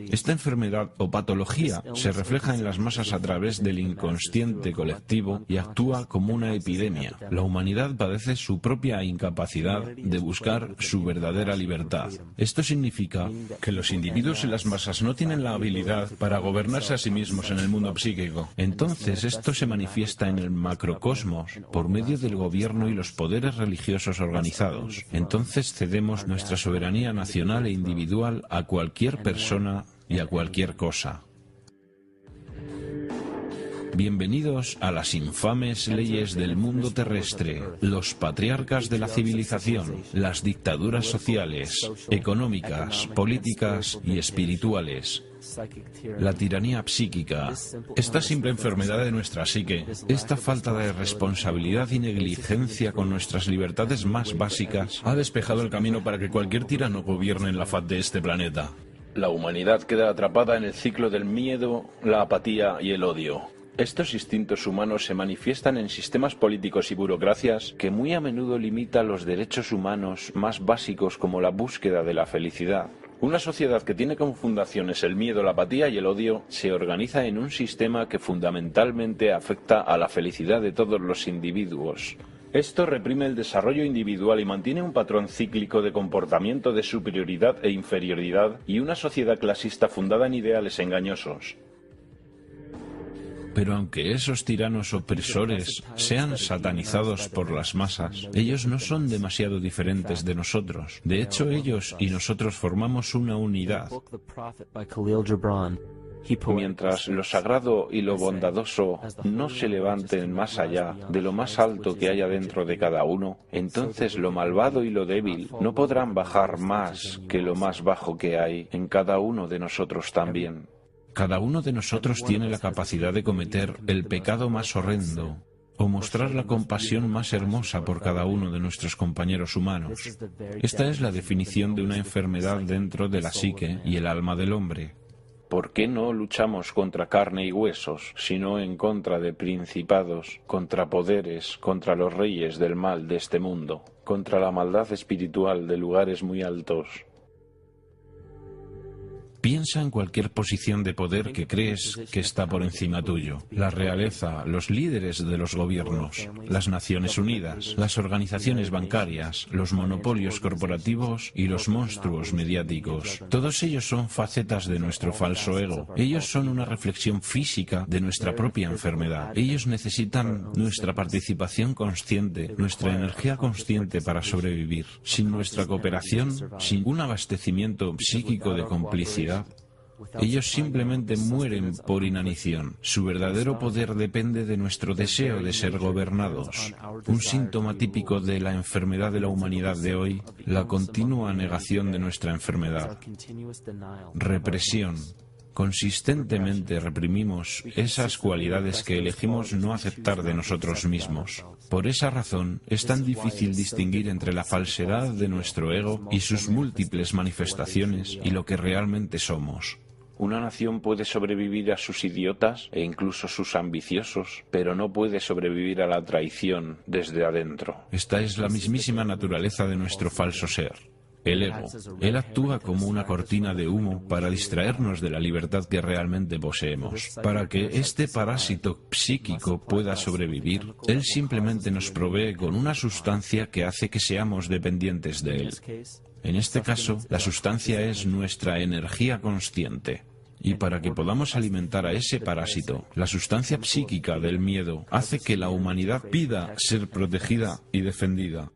Esta enfermedad o patología se refleja en las masas a través del inconsciente colectivo y actúa como una epidemia. La humanidad padece su propia incapacidad de buscar su verdadera libertad. Esto significa que los individuos en las masas no tienen la habilidad para gobernarse a sí mismos en el mundo psíquico. Entonces esto se manifiesta en el macrocosmos por medio del gobierno y los poderes religiosos organizados. Entonces cedemos nuestra soberanía nacional e individual a cualquier persona y a cualquier cosa. Bienvenidos a las infames leyes del mundo terrestre, los patriarcas de la civilización, las dictaduras sociales, económicas, políticas y espirituales. La tiranía psíquica, esta simple enfermedad de nuestra psique, esta falta de responsabilidad y negligencia con nuestras libertades más básicas, ha despejado el camino para que cualquier tirano gobierne en la faz de este planeta. La humanidad queda atrapada en el ciclo del miedo, la apatía y el odio. Estos instintos humanos se manifiestan en sistemas políticos y burocracias que muy a menudo limitan los derechos humanos más básicos como la búsqueda de la felicidad. Una sociedad que tiene como fundaciones el miedo, la apatía y el odio se organiza en un sistema que fundamentalmente afecta a la felicidad de todos los individuos. Esto reprime el desarrollo individual y mantiene un patrón cíclico de comportamiento de superioridad e inferioridad y una sociedad clasista fundada en ideales engañosos. Pero aunque esos tiranos opresores sean satanizados por las masas, ellos no son demasiado diferentes de nosotros. De hecho, ellos y nosotros formamos una unidad. Mientras lo sagrado y lo bondadoso no se levanten más allá de lo más alto que haya dentro de cada uno, entonces lo malvado y lo débil no podrán bajar más que lo más bajo que hay en cada uno de nosotros también. Cada uno de nosotros tiene la capacidad de cometer el pecado más horrendo o mostrar la compasión más hermosa por cada uno de nuestros compañeros humanos. Esta es la definición de una enfermedad dentro de la psique y el alma del hombre. ¿Por qué no luchamos contra carne y huesos, sino en contra de principados, contra poderes, contra los reyes del mal de este mundo, contra la maldad espiritual de lugares muy altos? Piensa en cualquier posición de poder que crees que está por encima tuyo. La realeza, los líderes de los gobiernos, las Naciones Unidas, las organizaciones bancarias, los monopolios corporativos y los monstruos mediáticos. Todos ellos son facetas de nuestro falso ego. Ellos son una reflexión física de nuestra propia enfermedad. Ellos necesitan nuestra participación consciente, nuestra energía consciente para sobrevivir. Sin nuestra cooperación, sin un abastecimiento psíquico de complicidad, ellos simplemente mueren por inanición. Su verdadero poder depende de nuestro deseo de ser gobernados. Un síntoma típico de la enfermedad de la humanidad de hoy, la continua negación de nuestra enfermedad. Represión. Consistentemente reprimimos esas cualidades que elegimos no aceptar de nosotros mismos. Por esa razón, es tan difícil distinguir entre la falsedad de nuestro ego y sus múltiples manifestaciones y lo que realmente somos. Una nación puede sobrevivir a sus idiotas e incluso sus ambiciosos, pero no puede sobrevivir a la traición desde adentro. Esta es la mismísima naturaleza de nuestro falso ser. El ego. Él actúa como una cortina de humo para distraernos de la libertad que realmente poseemos. Para que este parásito psíquico pueda sobrevivir, él simplemente nos provee con una sustancia que hace que seamos dependientes de él. En este caso, la sustancia es nuestra energía consciente. Y para que podamos alimentar a ese parásito, la sustancia psíquica del miedo hace que la humanidad pida ser protegida y defendida.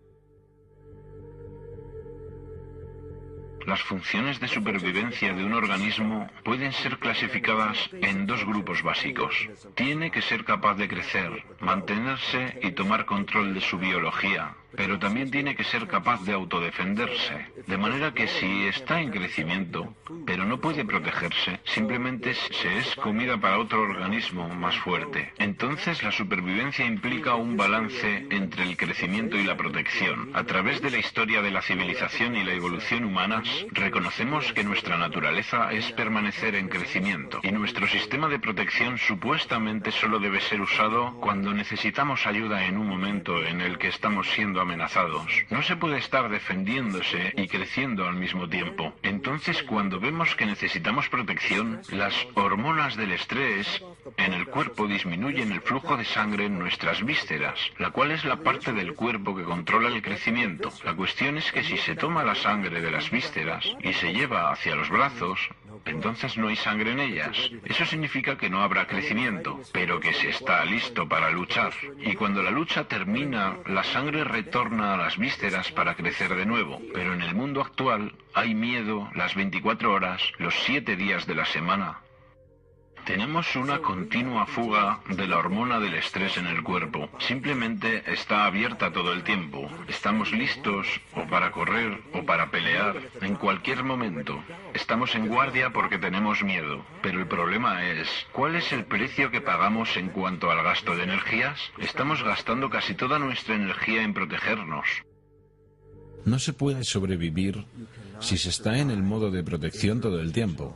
Las funciones de supervivencia de un organismo pueden ser clasificadas en dos grupos básicos. Tiene que ser capaz de crecer, mantenerse y tomar control de su biología, pero también tiene que ser capaz de autodefenderse. De manera que si está en crecimiento, pero no puede protegerse, simplemente se es comida para otro organismo más fuerte. Entonces la supervivencia implica un balance entre el crecimiento y la protección. A través de la historia de la civilización y la evolución humanas, reconocemos que nuestra naturaleza es permanecer en crecimiento, y nuestro sistema de protección supuestamente solo debe ser usado cuando necesitamos ayuda en un momento en el que estamos siendo amenazados. No se puede estar defendiéndose y creciendo al mismo tiempo. Entonces, cuando vemos que necesitamos protección, las hormonas del estrés en el cuerpo disminuyen el flujo de sangre en nuestras vísceras, la cual es la parte del cuerpo que controla el crecimiento. La cuestión es que si se toma la sangre de las vísceras y se lleva hacia los brazos, entonces no hay sangre en ellas. Eso significa que no habrá crecimiento, pero que se está listo para luchar. Y cuando la lucha termina, la sangre retorna a las vísceras para crecer de nuevo. Pero en el mundo actual hay miedo las 24 horas, los 7 días de la semana. Tenemos una continua fuga de la hormona del estrés en el cuerpo. Simplemente está abierta todo el tiempo. Estamos listos o para correr o para pelear en cualquier momento. Estamos en guardia porque tenemos miedo. Pero el problema es, ¿cuál es el precio que pagamos en cuanto al gasto de energías? Estamos gastando casi toda nuestra energía en protegernos. No se puede sobrevivir si se está en el modo de protección todo el tiempo.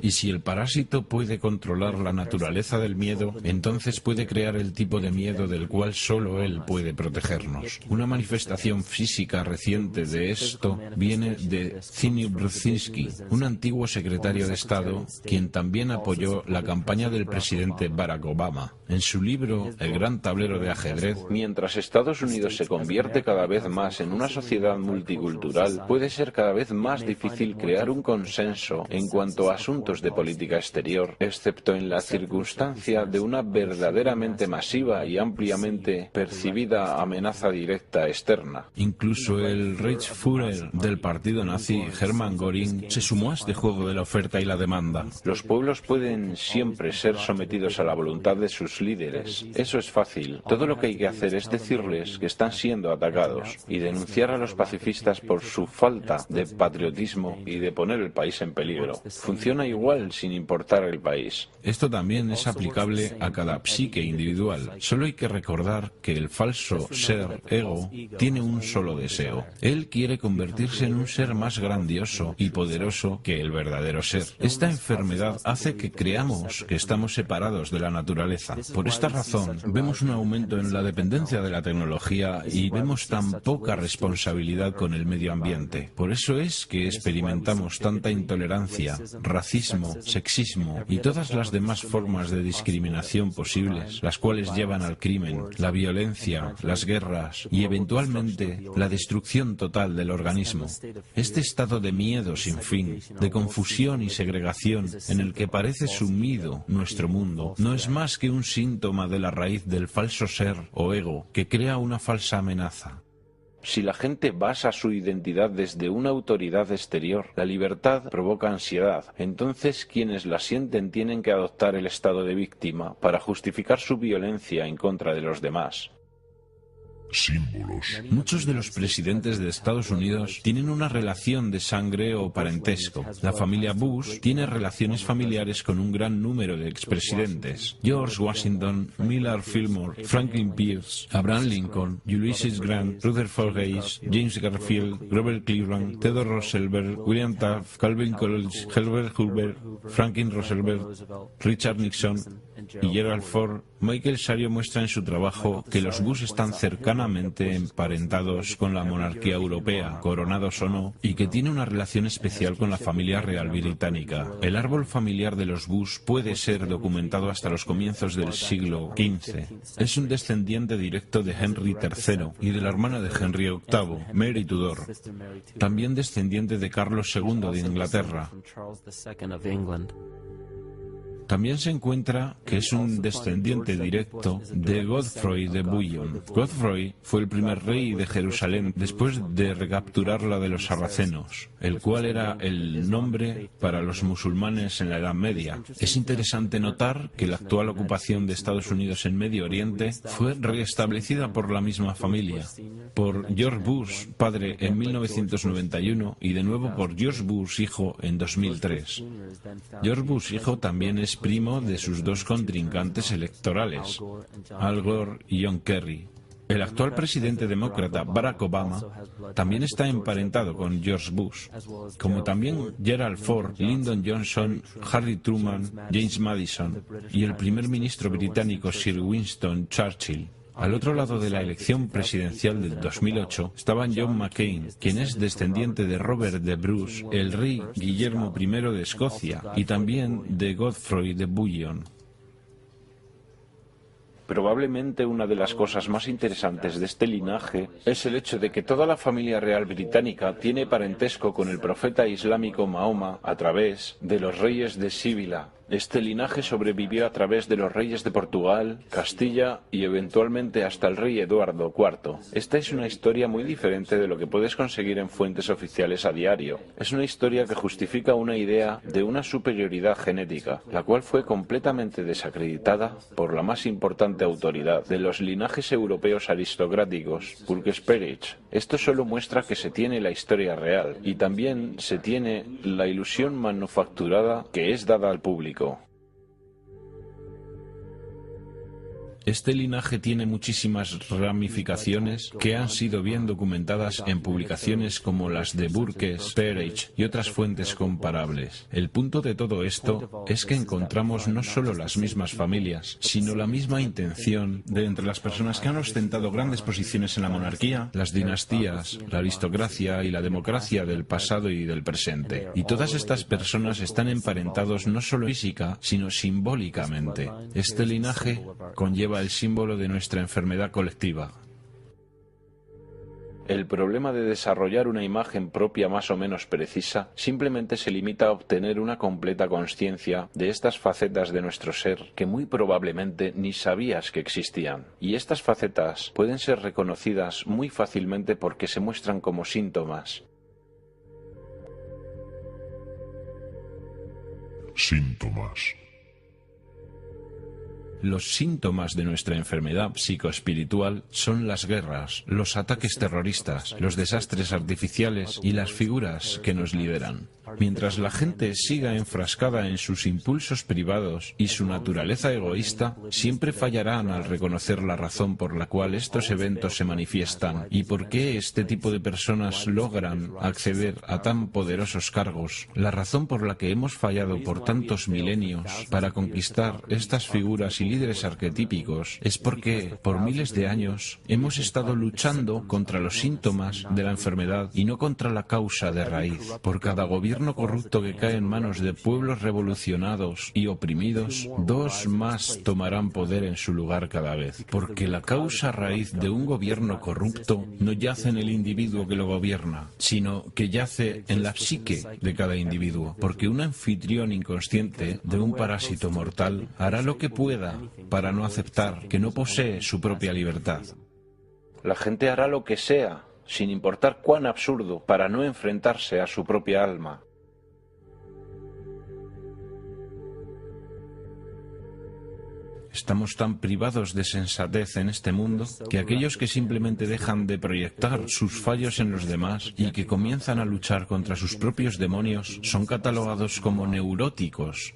Y si el parásito puede controlar la naturaleza del miedo, entonces puede crear el tipo de miedo del cual solo él puede protegernos. Una manifestación física reciente de esto viene de Zbigniew Brzezinski, un antiguo secretario de Estado, quien también apoyó la campaña del presidente Barack Obama. En su libro El gran tablero de ajedrez, mientras Estados Unidos se convierte cada vez más en una sociedad multicultural, puede ser cada vez más difícil crear un consenso en cuanto a asuntos de política exterior, excepto en la circunstancia de una verdaderamente masiva y ampliamente percibida amenaza directa externa. Incluso el Reichsführer del partido nazi, Hermann Göring, se sumó a este juego de la oferta y la demanda. Los pueblos pueden siempre ser sometidos a la voluntad de sus líderes. Eso es fácil. Todo lo que hay que hacer es decirles que están siendo atacados y denunciar a los pacifistas por su falta de patriotismo y de poner el país en peligro. Funciona igual igual sin importar el país. Esto también es aplicable a cada psique individual. Solo hay que recordar que el falso ser, ego, tiene un solo deseo. Él quiere convertirse en un ser más grandioso y poderoso que el verdadero ser. Esta enfermedad hace que creamos que estamos separados de la naturaleza. Por esta razón, vemos un aumento en la dependencia de la tecnología y vemos tan poca responsabilidad con el medio ambiente. Por eso es que experimentamos tanta intolerancia, racismo, sexismo y todas las demás formas de discriminación posibles, las cuales llevan al crimen, la violencia, las guerras y eventualmente la destrucción total del organismo. Este estado de miedo sin fin, de confusión y segregación en el que parece sumido nuestro mundo, no es más que un síntoma de la raíz del falso ser o ego que crea una falsa amenaza. Si la gente basa su identidad desde una autoridad exterior, la libertad provoca ansiedad. Entonces, quienes la sienten tienen que adoptar el estado de víctima para justificar su violencia en contra de los demás. Símbolos. Muchos de los presidentes de Estados Unidos tienen una relación de sangre o parentesco. La familia Bush tiene relaciones familiares con un gran número de expresidentes. George Washington, Millard Fillmore, Franklin Pierce, Abraham Lincoln, Ulysses Grant, Rutherford Hayes, James Garfield, Grover Cleveland, Theodore Roosevelt, William Taft, Calvin Coolidge, Herbert Hoover, Franklin Roosevelt, Richard Nixon y Gerald Ford. Michael Sario muestra en su trabajo que los Bush están cercanamente emparentados con la monarquía europea, coronados o no, y que tiene una relación especial con la familia real británica. El árbol familiar de los Bush puede ser documentado hasta los comienzos del siglo XV. Es un descendiente directo de Henry III y de la hermana de Henry VIII, Mary Tudor. También descendiente de Carlos II de Inglaterra. También se encuentra que es un descendiente directo de Godfrey de Bouillon. Godfrey fue el primer rey de Jerusalén después de recapturarla de los sarracenos, el cual era el nombre para los musulmanes en la Edad Media. Es interesante notar que la actual ocupación de Estados Unidos en Medio Oriente fue restablecida por la misma familia, por George Bush, padre, en 1991 y de nuevo por George Bush, hijo, en 2003. George Bush, hijo, también es primo de sus dos contrincantes electorales, Al Gore y John Kerry. El actual presidente demócrata, Barack Obama, también está emparentado con George Bush, como también Gerald Ford, Lyndon Johnson, Harry Truman, James Madison y el primer ministro británico Sir Winston Churchill. Al otro lado de la elección presidencial del 2008 estaba John McCain, quien es descendiente de Robert de Bruce, el rey Guillermo I de Escocia, y también de Godfrey de Bouillon. Probablemente una de las cosas más interesantes de este linaje es el hecho de que toda la familia real británica tiene parentesco con el profeta islámico Mahoma a través de los reyes de Sibila. Este linaje sobrevivió a través de los reyes de Portugal, Castilla y eventualmente hasta el rey Eduardo IV. Esta es una historia muy diferente de lo que puedes conseguir en fuentes oficiales a diario. Es una historia que justifica una idea de una superioridad genética, la cual fue completamente desacreditada por la más importante autoridad de los linajes europeos aristocráticos, Burke Spearage. Esto solo muestra que se tiene la historia real y también se tiene la ilusión manufacturada que es dada al público. Este linaje tiene muchísimas ramificaciones que han sido bien documentadas en publicaciones como las de Burke, Spearage y otras fuentes comparables. El punto de todo esto es que encontramos no solo las mismas familias, sino la misma intención de entre las personas que han ostentado grandes posiciones en la monarquía, las dinastías, la aristocracia y la democracia del pasado y del presente. Y todas estas personas están emparentados no solo física, sino simbólicamente. Este linaje conlleva el símbolo de nuestra enfermedad colectiva. El problema de desarrollar una imagen propia más o menos precisa simplemente se limita a obtener una completa consciencia de estas facetas de nuestro ser que muy probablemente ni sabías que existían. Y estas facetas pueden ser reconocidas muy fácilmente porque se muestran como síntomas. Síntomas. Los síntomas de nuestra enfermedad psicoespiritual son las guerras, los ataques terroristas, los desastres artificiales y las figuras que nos lideran. Mientras la gente siga enfrascada en sus impulsos privados y su naturaleza egoísta, siempre fallarán al reconocer la razón por la cual estos eventos se manifiestan y por qué este tipo de personas logran acceder a tan poderosos cargos. La razón por la que hemos fallado por tantos milenios para conquistar estas figuras y líderes arquetípicos es porque, por miles de años, hemos estado luchando contra los síntomas de la enfermedad y no contra la causa de raíz. Por cada gobierno corrupto que cae en manos de pueblos revolucionados y oprimidos, dos más tomarán poder en su lugar cada vez. Porque la causa raíz de un gobierno corrupto no yace en el individuo que lo gobierna, sino que yace en la psique de cada individuo. Porque un anfitrión inconsciente de un parásito mortal hará lo que pueda para no aceptar que no posee su propia libertad. La gente hará lo que sea, sin importar cuán absurdo, para no enfrentarse a su propia alma. Estamos tan privados de sensatez en este mundo que aquellos que simplemente dejan de proyectar sus fallos en los demás y que comienzan a luchar contra sus propios demonios son catalogados como neuróticos.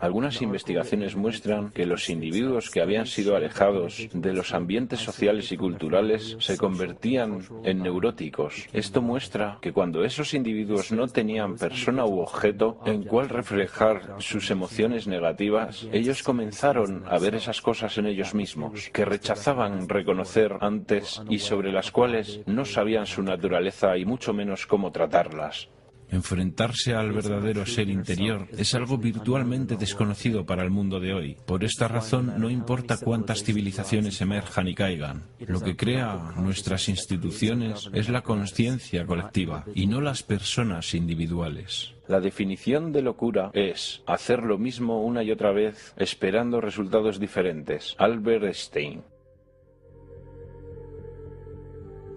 Algunas investigaciones muestran que los individuos que habían sido alejados de los ambientes sociales y culturales se convertían en neuróticos. Esto muestra que cuando esos individuos no tenían persona u objeto en cual reflejar sus emociones negativas, ellos comenzaron a ver esas cosas en ellos mismos, que rechazaban reconocer antes y sobre las cuales no sabían su naturaleza y mucho menos cómo tratarlas. Enfrentarse al verdadero ser interior es algo virtualmente desconocido para el mundo de hoy. Por esta razón, no importa cuántas civilizaciones emerjan y caigan. Lo que crea nuestras instituciones es la conciencia colectiva y no las personas individuales. La definición de locura es hacer lo mismo una y otra vez esperando resultados diferentes. Albert Einstein.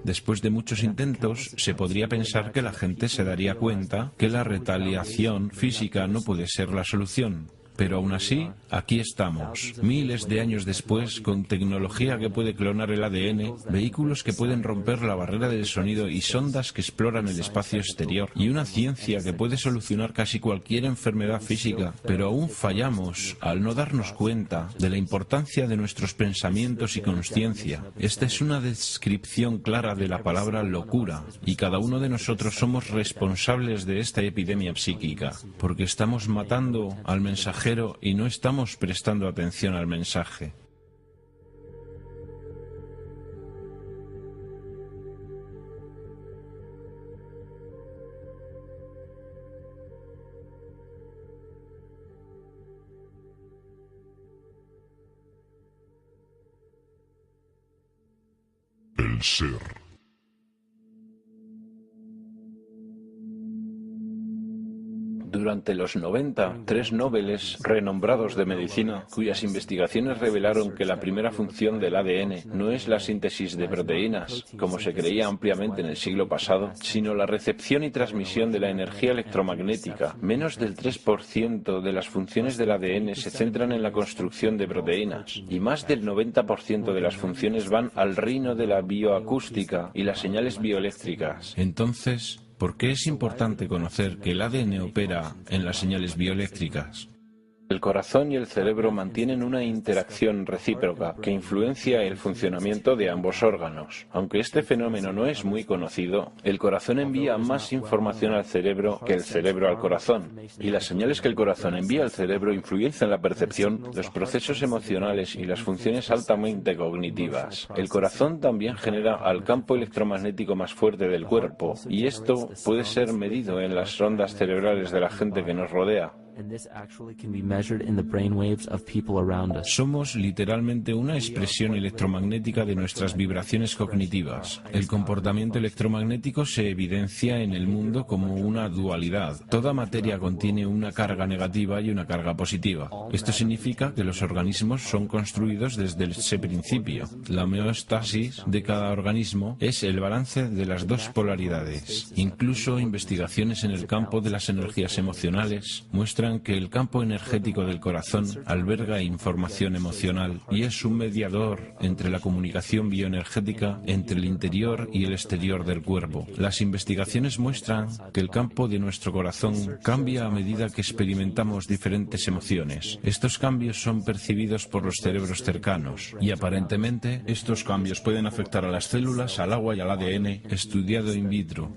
Después de muchos intentos, se podría pensar que la gente se daría cuenta que la retaliación física no puede ser la solución. Pero aún así, aquí estamos, miles de años después, con tecnología que puede clonar el ADN, vehículos que pueden romper la barrera del sonido y sondas que exploran el espacio exterior, y una ciencia que puede solucionar casi cualquier enfermedad física. Pero aún fallamos al no darnos cuenta de la importancia de nuestros pensamientos y consciencia. Esta es una descripción clara de la palabra locura, y cada uno de nosotros somos responsables de esta epidemia psíquica, porque estamos matando al mensajero y no estamos prestando atención al mensaje. El ser. Durante los 90, 3 Nobeles renombrados de medicina, cuyas investigaciones revelaron que la primera función del ADN no es la síntesis de proteínas, como se creía ampliamente en el siglo pasado, sino la recepción y transmisión de la energía electromagnética. Menos del 3% de las funciones del ADN se centran en la construcción de proteínas, y más del 90% de las funciones van al reino de la bioacústica y las señales bioeléctricas. Entonces, ¿por qué es importante conocer que el ADN opera en las señales bioeléctricas? El corazón y el cerebro mantienen una interacción recíproca que influencia el funcionamiento de ambos órganos. Aunque este fenómeno no es muy conocido, el corazón envía más información al cerebro que el cerebro al corazón, y las señales que el corazón envía al cerebro influencian la percepción, los procesos emocionales y las funciones altamente cognitivas. El corazón también genera al campo electromagnético más fuerte del cuerpo, y esto puede ser medido en las ondas cerebrales de la gente que nos rodea. Somos literalmente una expresión electromagnética de nuestras vibraciones cognitivas. El comportamiento electromagnético se evidencia en el mundo como una dualidad. Toda materia contiene una carga negativa y una carga positiva. Esto significa que los organismos son construidos desde ese principio. La homeostasis de cada organismo es el balance de las dos polaridades. Incluso investigaciones en el campo de las energías emocionales muestran muestran que el campo energético del corazón alberga información emocional y es un mediador entre la comunicación bioenergética entre el interior y el exterior del cuerpo. Las investigaciones muestran que el campo de nuestro corazón cambia a medida que experimentamos diferentes emociones. Estos cambios son percibidos por los cerebros cercanos y aparentemente estos cambios pueden afectar a las células, al agua y al ADN, estudiado in vitro.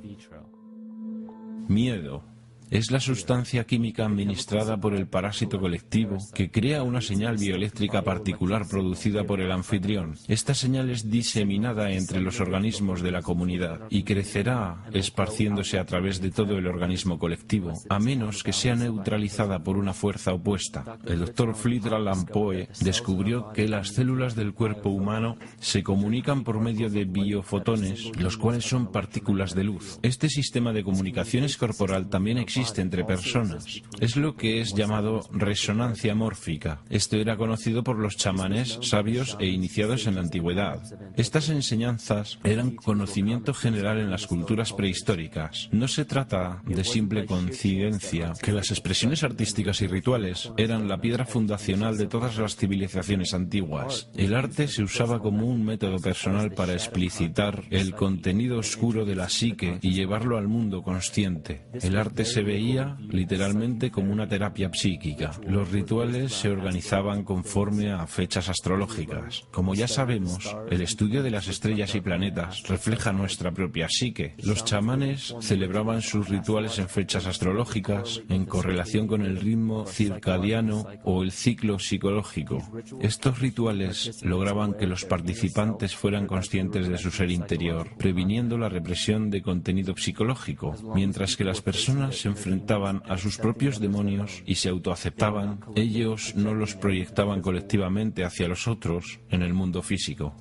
Miedo. Es la sustancia química administrada por el parásito colectivo que crea una señal bioeléctrica particular producida por el anfitrión. Esta señal es diseminada entre los organismos de la comunidad y crecerá esparciéndose a través de todo el organismo colectivo, a menos que sea neutralizada por una fuerza opuesta. El Dr. Fritz Alan Poe descubrió que las células del cuerpo humano se comunican por medio de biofotones, los cuales son partículas de luz. Este sistema de comunicaciones corporal también existe entre personas. Es lo que es llamado resonancia mórfica. Esto era conocido por los chamanes sabios e iniciados en la antigüedad. Estas enseñanzas eran conocimiento general en las culturas prehistóricas. No se trata de simple coincidencia que las expresiones artísticas y rituales eran la piedra fundacional de todas las civilizaciones antiguas. El arte se usaba como un método personal para explicitar el contenido oscuro de la psique y llevarlo al mundo consciente. El arte se veía literalmente como una terapia psíquica. Los rituales se organizaban conforme a fechas astrológicas. Como ya sabemos, el estudio de las estrellas y planetas refleja nuestra propia psique. Los chamanes celebraban sus rituales en fechas astrológicas, en correlación con el ritmo circadiano o el ciclo psicológico. Estos rituales lograban que los participantes fueran conscientes de su ser interior, previniendo la represión de contenido psicológico, mientras que las personas se enfrentaban a sus propios demonios y se autoaceptaban, ellos no los proyectaban colectivamente hacia los otros en el mundo físico.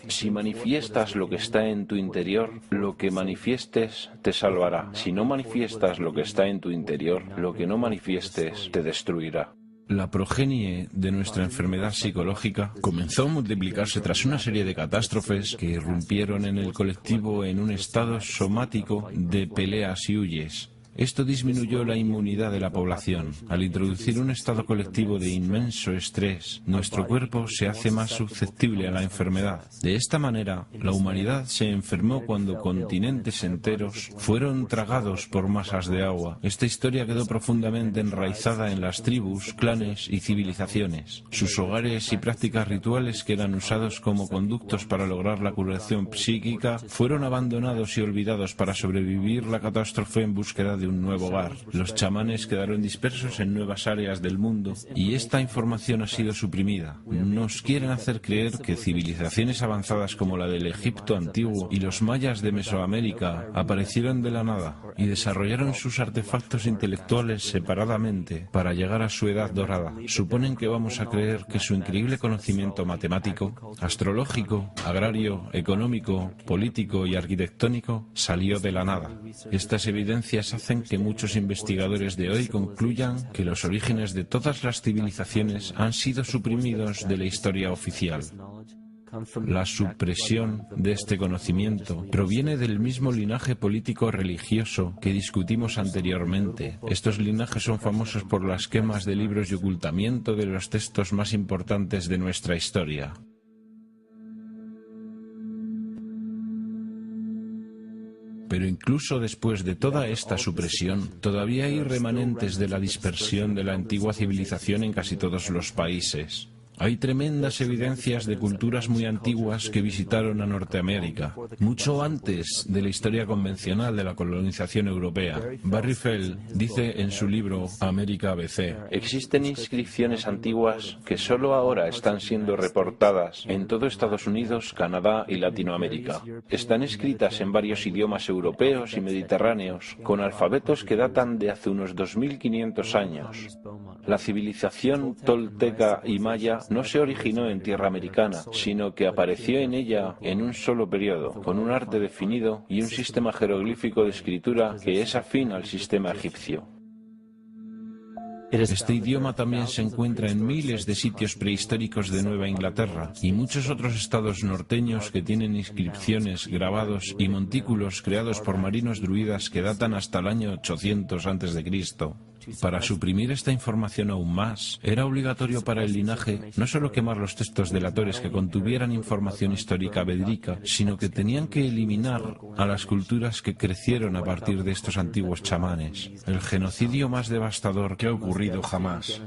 Si manifiestas lo que está en tu interior, lo que manifiestes te salvará. Si no manifiestas lo que está en tu interior, lo que no manifiestes te destruirá. La progenie de nuestra enfermedad psicológica comenzó a multiplicarse tras una serie de catástrofes que irrumpieron en el colectivo en un estado somático de peleas y huyes. Esto disminuyó la inmunidad de la población. Al introducir un estado colectivo de inmenso estrés, nuestro cuerpo se hace más susceptible a la enfermedad. De esta manera, la humanidad se enfermó cuando continentes enteros fueron tragados por masas de agua. Esta historia quedó profundamente enraizada en las tribus, clanes y civilizaciones. Sus hogares y prácticas rituales que eran usados como conductos para lograr la curación psíquica fueron abandonados y olvidados para sobrevivir la catástrofe en búsqueda de un nuevo hogar. Los chamanes quedaron dispersos en nuevas áreas del mundo y esta información ha sido suprimida. Nos quieren hacer creer que civilizaciones avanzadas como la del Egipto antiguo y los mayas de Mesoamérica aparecieron de la nada y desarrollaron sus artefactos intelectuales separadamente para llegar a su edad dorada. Suponen que vamos a creer que su increíble conocimiento matemático, astrológico, agrario, económico, político y arquitectónico salió de la nada. Estas evidencias hacen que muchos investigadores de hoy concluyan que los orígenes de todas las civilizaciones han sido suprimidos de la historia oficial. La supresión de este conocimiento proviene del mismo linaje político-religioso que discutimos anteriormente. Estos linajes son famosos por las quemas de libros y ocultamiento de los textos más importantes de nuestra historia. Pero incluso después de toda esta supresión, todavía hay remanentes de la dispersión de la antigua civilización en casi todos los países. Hay tremendas evidencias de culturas muy antiguas que visitaron a Norteamérica, mucho antes de la historia convencional de la colonización europea. Barry Feld dice en su libro América ABC: existen inscripciones antiguas que solo ahora están siendo reportadas en todo Estados Unidos, Canadá y Latinoamérica. Están escritas en varios idiomas europeos y mediterráneos, con alfabetos que datan de hace unos 2500 años. La civilización tolteca y maya no se originó en tierra americana, sino que apareció en ella en un solo periodo, con un arte definido y un sistema jeroglífico de escritura que es afín al sistema egipcio. Este idioma también se encuentra en miles de sitios prehistóricos de Nueva Inglaterra y muchos otros estados norteños que tienen inscripciones, grabados y montículos creados por marinos druidas que datan hasta el año 800 a.C. Para suprimir esta información aún más, era obligatorio para el linaje no solo quemar los textos delatores que contuvieran información histórica verídica, sino que tenían que eliminar a las culturas que crecieron a partir de estos antiguos chamanes. El genocidio más devastador que ha ocurrido jamás.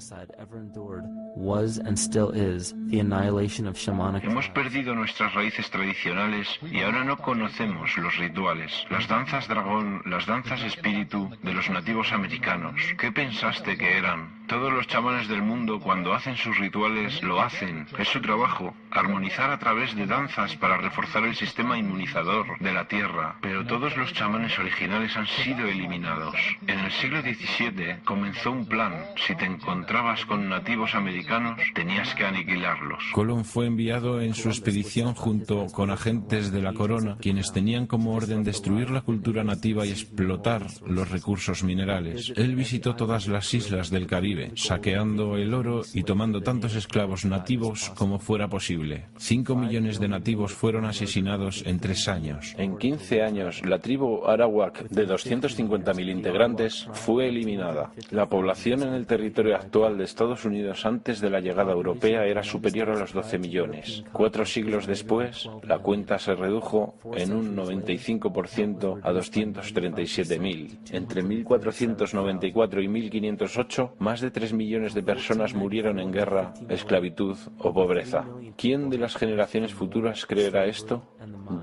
Hemos perdido nuestras raíces tradicionales y ahora no conocemos los rituales, las danzas dragón, las danzas espíritu de los nativos americanos. ¿Qué pensaste que eran? Todos los chamanes del mundo, cuando hacen sus rituales, lo hacen. Es su trabajo, armonizar a través de danzas para reforzar el sistema inmunizador de la Tierra. Pero todos los chamanes originales han sido eliminados. En el siglo XVII comenzó un plan. Si te encontrabas con nativos americanos, tenías que aniquilarlos. Colón fue enviado en su expedición junto con agentes de la corona, quienes tenían como orden destruir la cultura nativa y explotar los recursos minerales. Él visitó todas las islas del Caribe, saqueando el oro y tomando tantos esclavos nativos como fuera posible. 5 millones de nativos fueron asesinados en 3 años. En 15 años, la tribu Arawak, de 250.000 integrantes, fue eliminada. La población en el territorio actual de Estados Unidos antes de la llegada europea era superior a los 12 millones. 4 siglos después, la cuenta se redujo en un 95% a 237.000. Entre 1494 y 1508, más de 3 millones de personas murieron en guerra, esclavitud o pobreza. ¿Quién de las generaciones futuras creerá esto?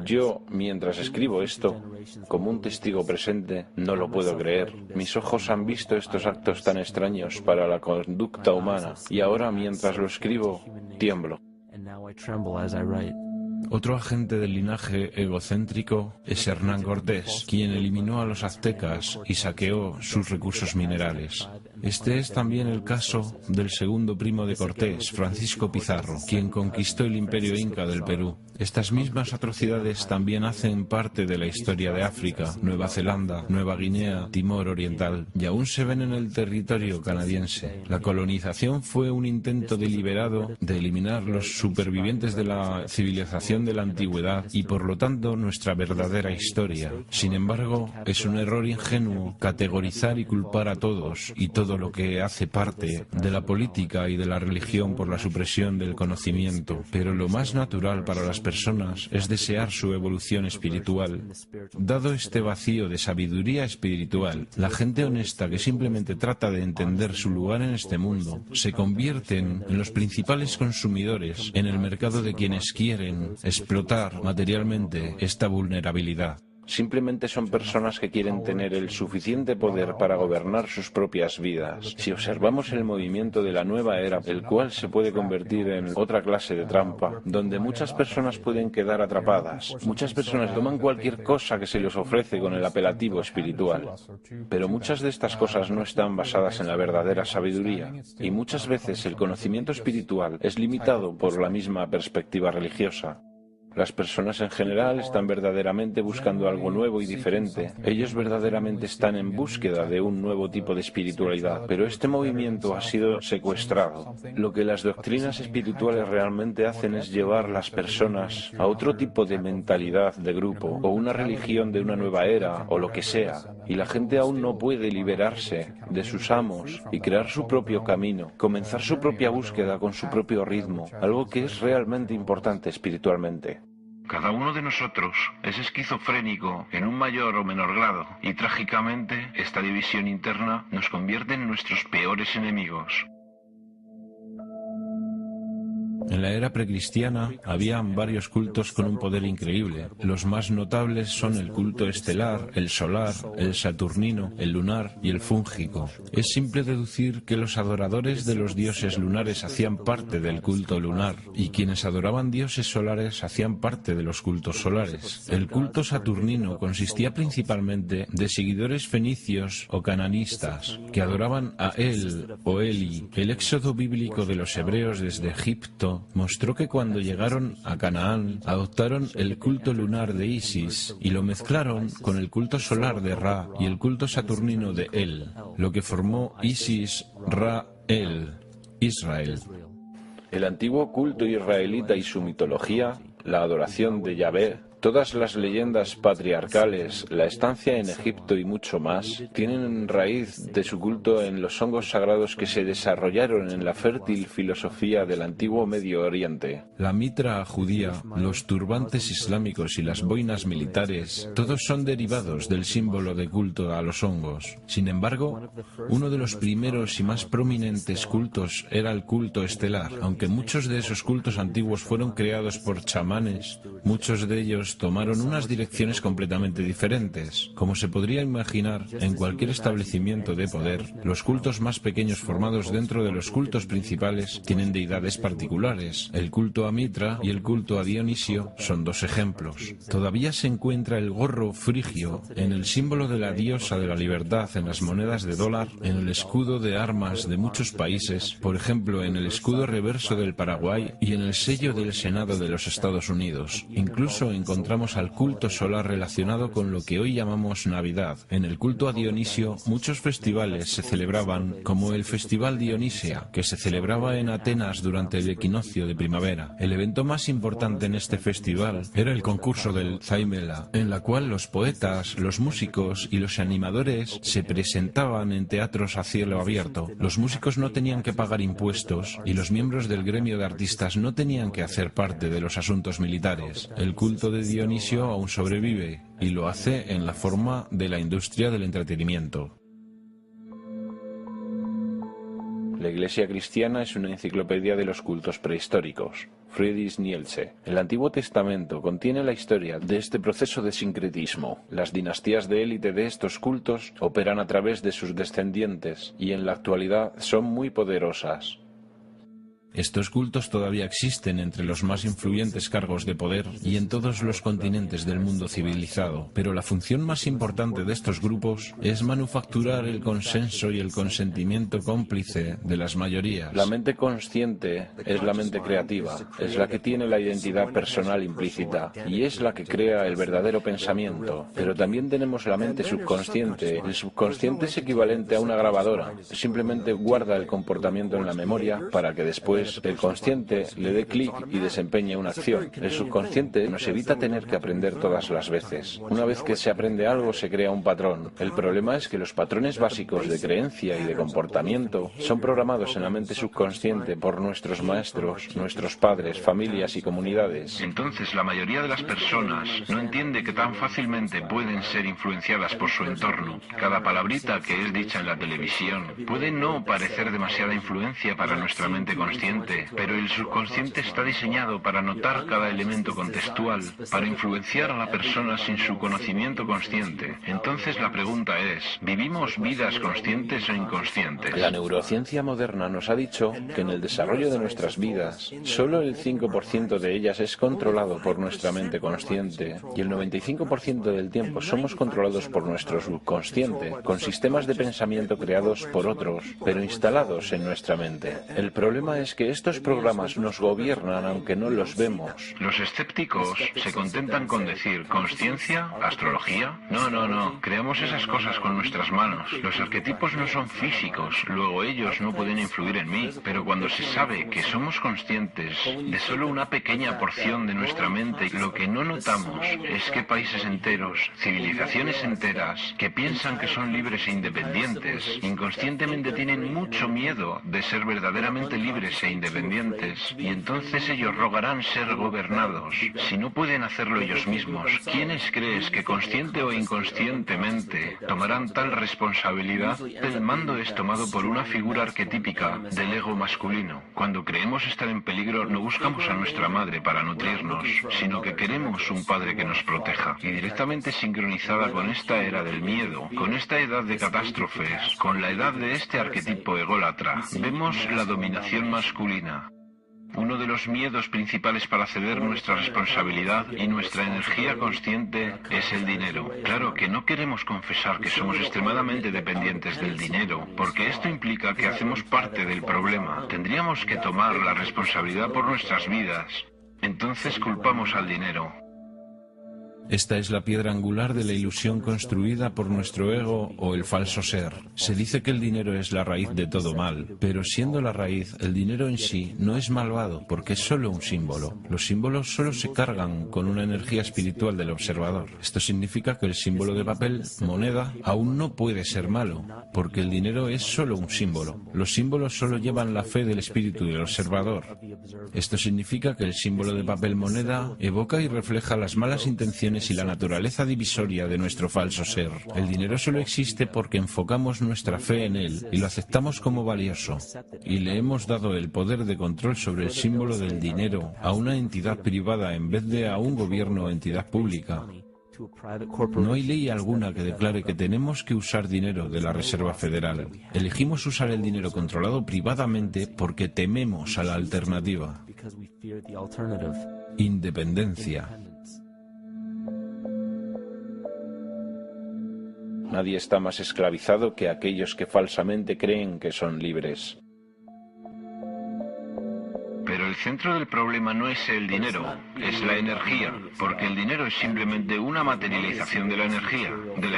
Yo, mientras escribo esto, como un testigo presente, no lo puedo creer. Mis ojos han visto estos actos tan extraños para la conducta humana, y ahora, mientras lo escribo, tiemblo. Otro agente del linaje egocéntrico es Hernán Cortés, quien eliminó a los aztecas y saqueó sus recursos minerales. Este es también el caso del segundo primo de Cortés, Francisco Pizarro, quien conquistó el imperio inca del Perú. Estas mismas atrocidades también hacen parte de la historia de África, Nueva Zelanda, Nueva Guinea, Timor Oriental, y aún se ven en el territorio canadiense. La colonización fue un intento deliberado de eliminar los supervivientes de la civilización de la antigüedad y por lo tanto nuestra verdadera historia. Sin embargo, es un error ingenuo categorizar y culpar a todos y todo lo que hace parte de la política y de la religión por la supresión del conocimiento. Pero lo más natural para las personas es desear su evolución espiritual. Dado este vacío de sabiduría espiritual, la gente honesta que simplemente trata de entender su lugar en este mundo se convierten en los principales consumidores en el mercado de quienes quieren explotar materialmente esta vulnerabilidad. Simplemente son personas que quieren tener el suficiente poder para gobernar sus propias vidas. Si observamos el movimiento de la nueva era, el cual se puede convertir en otra clase de trampa, donde muchas personas pueden quedar atrapadas. Muchas personas toman cualquier cosa que se les ofrece con el apelativo espiritual. Pero muchas de estas cosas no están basadas en la verdadera sabiduría. Y muchas veces el conocimiento espiritual es limitado por la misma perspectiva religiosa. Las personas en general están verdaderamente buscando algo nuevo y diferente. Ellos verdaderamente están en búsqueda de un nuevo tipo de espiritualidad, pero este movimiento ha sido secuestrado. Lo que las doctrinas espirituales realmente hacen es llevar a las personas a otro tipo de mentalidad de grupo, o una religión de una nueva era, o lo que sea. Y la gente aún no puede liberarse de sus amos y crear su propio camino, comenzar su propia búsqueda con su propio ritmo, algo que es realmente importante espiritualmente. Cada uno de nosotros es esquizofrénico en un mayor o menor grado y trágicamente esta división interna nos convierte en nuestros peores enemigos. En la era precristiana había varios cultos con un poder increíble. Los más notables son el culto estelar, el solar, el saturnino, el lunar y el fúngico. Es simple deducir que los adoradores de los dioses lunares hacían parte del culto lunar y quienes adoraban dioses solares hacían parte de los cultos solares. El culto saturnino consistía principalmente de seguidores fenicios o cananistas que adoraban a El o Eli. El éxodo bíblico de los hebreos desde Egipto mostró que cuando llegaron a Canaán adoptaron el culto lunar de Isis y lo mezclaron con el culto solar de Ra y el culto saturnino de El, lo que formó Isis, Ra, El, Israel. El antiguo culto israelita y su mitología, la adoración de Yahvé, Todas las leyendas patriarcales, la estancia en Egipto y mucho más, tienen raíz de su culto en los hongos sagrados que se desarrollaron en la fértil filosofía del antiguo Medio Oriente. La mitra judía, los turbantes islámicos y las boinas militares, todos son derivados del símbolo de culto a los hongos. Sin embargo, uno de los primeros y más prominentes cultos era el culto estelar. Aunque muchos de esos cultos antiguos fueron creados por chamanes, muchos de ellos tomaron unas direcciones completamente diferentes. Como se podría imaginar, en cualquier establecimiento de poder, los cultos más pequeños formados dentro de los cultos principales tienen deidades particulares. El culto a Mitra y el culto a Dionisio son dos ejemplos. Todavía se encuentra el gorro frigio en el símbolo de la diosa de la libertad en las monedas de dólar, en el escudo de armas de muchos países, por ejemplo en el escudo reverso del Paraguay y en el sello del Senado de los Estados Unidos. Incluso encontramos al culto solar relacionado con lo que hoy llamamos Navidad. En el culto a Dionisio, muchos festivales se celebraban, como el Festival Dionisia, que se celebraba en Atenas durante el equinoccio de primavera. El evento más importante en este festival era el concurso del Zaimela, en la cual los poetas, los músicos y los animadores se presentaban en teatros a cielo abierto. Los músicos no tenían que pagar impuestos y los miembros del gremio de artistas no tenían que hacer parte de los asuntos militares. El culto de Dionisio aún sobrevive y lo hace en la forma de la industria del entretenimiento. La Iglesia cristiana es una enciclopedia de los cultos prehistóricos. Friedrich Nietzsche. El Antiguo Testamento contiene la historia de este proceso de sincretismo. Las dinastías de élite de estos cultos operan a través de sus descendientes y en la actualidad son muy poderosas. Estos cultos todavía existen entre los más influyentes cargos de poder y en todos los continentes del mundo civilizado, pero la función más importante de estos grupos es manufacturar el consenso y el consentimiento cómplice de las mayorías. La mente consciente es la mente creativa, es la que tiene la identidad personal implícita y es la que crea el verdadero pensamiento. Pero también tenemos la mente subconsciente. El subconsciente es equivalente a una grabadora, simplemente guarda el comportamiento en la memoria para que después el consciente le dé clic y desempeñe una acción. El subconsciente nos evita tener que aprender todas las veces. Una vez que se aprende algo, se crea un patrón. El problema es que los patrones básicos de creencia y de comportamiento son programados en la mente subconsciente por nuestros maestros, nuestros padres, familias y comunidades. Entonces, la mayoría de las personas no entiende que tan fácilmente pueden ser influenciadas por su entorno. Cada palabrita que es dicha en la televisión puede no parecer demasiada influencia para nuestra mente consciente, pero el subconsciente está diseñado para notar cada elemento contextual, para influenciar a la persona sin su conocimiento consciente. Entonces la pregunta es, ¿vivimos vidas conscientes o inconscientes? La neurociencia moderna nos ha dicho que en el desarrollo de nuestras vidas, solo el 5% de ellas es controlado por nuestra mente consciente y el 95% del tiempo somos controlados por nuestro subconsciente, con sistemas de pensamiento creados por otros, pero instalados en nuestra mente. El problema es que estos programas nos gobiernan aunque no los vemos. Los escépticos se contentan con decir ¿conciencia? ¿Astrología? No. Creamos esas cosas con nuestras manos. Los arquetipos no son físicos, luego ellos no pueden influir en mí. Pero cuando se sabe que somos conscientes de solo una pequeña porción de nuestra mente, lo que no notamos es que países enteros, civilizaciones enteras, que piensan que son libres e independientes, inconscientemente tienen mucho miedo de ser verdaderamente libres e independientes, y entonces ellos rogarán ser gobernados. Si no pueden hacerlo ellos mismos, ¿quiénes crees que consciente o inconscientemente tomarán tal responsabilidad? El mando es tomado por una figura arquetípica del ego masculino. Cuando creemos estar en peligro, no buscamos a nuestra madre para nutrirnos, sino que queremos un padre que nos proteja. Y directamente sincronizada con esta era del miedo, con esta edad de catástrofes, con la edad de este arquetipo ególatra, vemos la dominación masculina. Uno de los miedos principales para ceder nuestra responsabilidad y nuestra energía consciente es el dinero. Claro que no queremos confesar que somos extremadamente dependientes del dinero, porque esto implica que hacemos parte del problema. Tendríamos que tomar la responsabilidad por nuestras vidas. Entonces culpamos al dinero. Esta es la piedra angular de la ilusión construida por nuestro ego o el falso ser. Se dice que el dinero es la raíz de todo mal, pero siendo la raíz, el dinero en sí no es malvado porque es solo un símbolo. Los símbolos solo se cargan con una energía espiritual del observador. Esto significa que el símbolo de papel, moneda, aún no puede ser malo, porque el dinero es solo un símbolo. Los símbolos solo llevan la fe del espíritu del observador. Esto significa que el símbolo de papel moneda evoca y refleja las malas intenciones y la naturaleza divisoria de nuestro falso ser. El dinero solo existe porque enfocamos nuestra fe en él y lo aceptamos como valioso. Y le hemos dado el poder de control sobre el símbolo del dinero a una entidad privada en vez de a un gobierno o entidad pública. No hay ley alguna que declare que tenemos que usar dinero de la Reserva Federal. Elegimos usar el dinero controlado privadamente porque tememos a la alternativa. Independencia. Nadie está más esclavizado que aquellos que falsamente creen que son libres. Pero el centro del problema no es el dinero, es la energía, porque el dinero es simplemente una materialización de la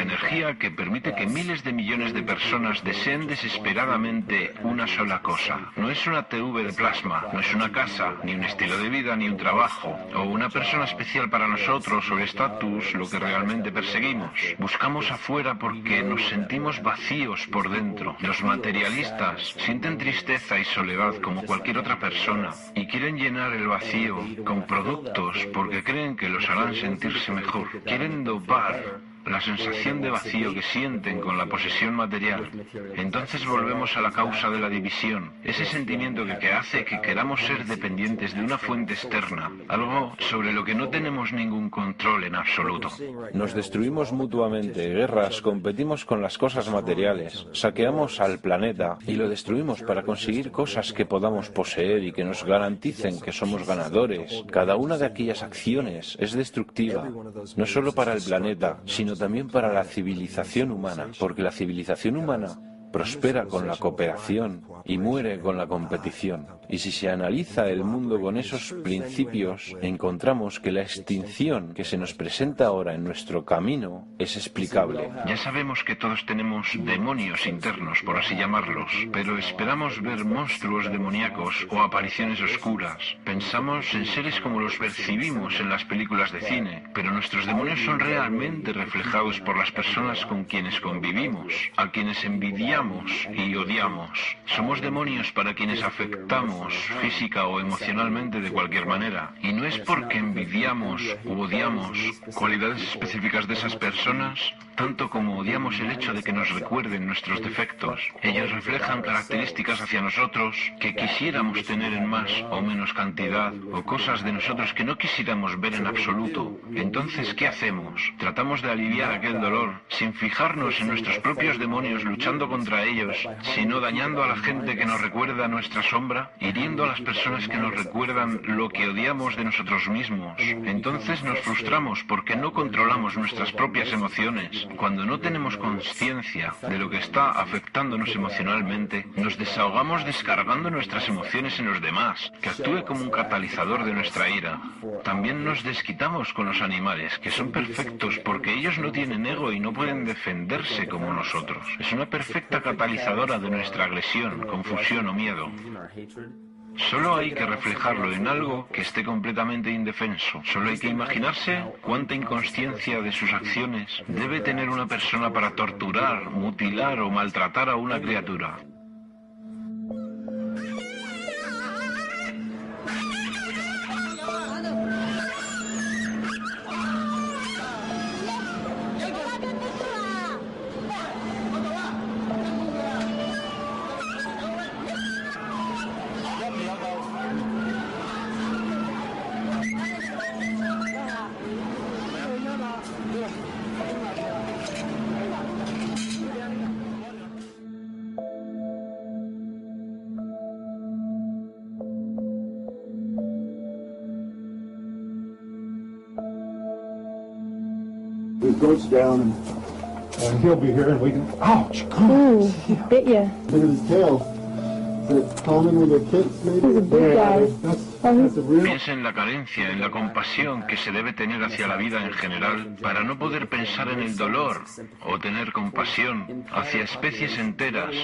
energía que permite que miles de millones de personas deseen desesperadamente una sola cosa. No es una TV de plasma, no es una casa, ni un estilo de vida, ni un trabajo, o una persona especial para nosotros o el estatus, lo que realmente perseguimos. Buscamos afuera porque nos sentimos vacíos por dentro. Los materialistas sienten tristeza y soledad como cualquier otra persona. Y quieren llenar el vacío con productos porque creen que los harán sentirse mejor. Quieren dopar la sensación de vacío que sienten con la posesión material. Entonces volvemos a la causa de la división, ese sentimiento que hace que queramos ser dependientes de una fuente externa, algo sobre lo que no tenemos ningún control en absoluto. Nos destruimos mutuamente, guerras, competimos con las cosas materiales, saqueamos al planeta y lo destruimos para conseguir cosas que podamos poseer y que nos garanticen que somos ganadores. Cada una de aquellas acciones es destructiva, no solo para el planeta, sino también para la civilización humana, porque la civilización humana prospera con la cooperación y muere con la competición. Y si se analiza el mundo con esos principios, encontramos que la extinción que se nos presenta ahora en nuestro camino es explicable. Ya sabemos que todos tenemos demonios internos, por así llamarlos, pero esperamos ver monstruos demoníacos o apariciones oscuras. Pensamos en seres como los percibimos en las películas de cine, pero nuestros demonios son realmente reflejados por las personas con quienes convivimos, a quienes envidiamos y odiamos. Somos demonios para quienes afectamos física o emocionalmente de cualquier manera. Y no es porque envidiamos u odiamos cualidades específicas de esas personas, tanto como odiamos el hecho de que nos recuerden nuestros defectos. Ellos reflejan características hacia nosotros que quisiéramos tener en más o menos cantidad, o cosas de nosotros que no quisiéramos ver en absoluto. Entonces, ¿qué hacemos? Tratamos de aliviar aquel dolor sin fijarnos en nuestros propios demonios luchando contra ellos, sino dañando a la gente que nos recuerda nuestra sombra, hiriendo a las personas que nos recuerdan lo que odiamos de nosotros mismos. Entonces nos frustramos porque no controlamos nuestras propias emociones. Cuando no tenemos conciencia de lo que está afectándonos emocionalmente, nos desahogamos descargando nuestras emociones en los demás, que actúe como un catalizador de nuestra ira. También nos desquitamos con los animales, que son perfectos porque ellos no tienen ego y no pueden defenderse como nosotros. Es una perfecta catalizadora de nuestra agresión, confusión o miedo. Solo hay que reflejarlo en algo que esté completamente indefenso. Solo hay que imaginarse cuánta inconsciencia de sus acciones debe tener una persona para torturar, mutilar o maltratar a una criatura. His goat's down, and he'll be here, and we can. Ouch! God. Ooh, bit ya. Look at his tail. Piensa en la carencia, en la compasión que se debe tener hacia la vida en general para no poder pensar en el dolor o tener compasión hacia especies enteras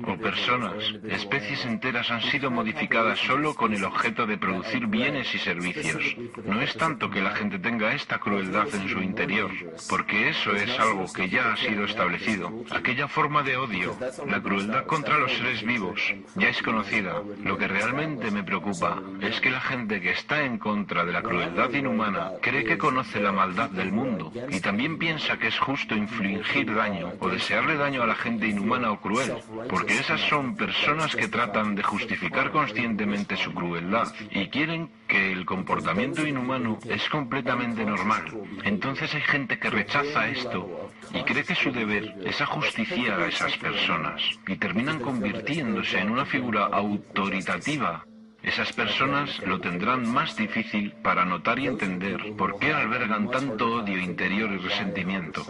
o personas. Especies enteras han sido modificadas solo con el objeto de producir bienes y servicios. No es tanto que la gente tenga esta crueldad en su interior, porque eso es algo que ya ha sido establecido. Aquella forma de odio, la crueldad contra los seres vivos, ya es conocida. Lo que realmente me preocupa es que la gente que está en contra de la crueldad inhumana cree que conoce la maldad del mundo y también piensa que es justo infligir daño o desearle daño a la gente inhumana o cruel, porque esas son personas que tratan de justificar conscientemente su crueldad y quieren que el comportamiento inhumano es completamente normal. Entonces hay gente que rechaza esto y cree que su deber es ajusticiar a esas personas y terminan convirtiéndose en una figura autoritativa. Esas personas lo tendrán más difícil para notar y entender por qué albergan tanto odio interior y resentimiento.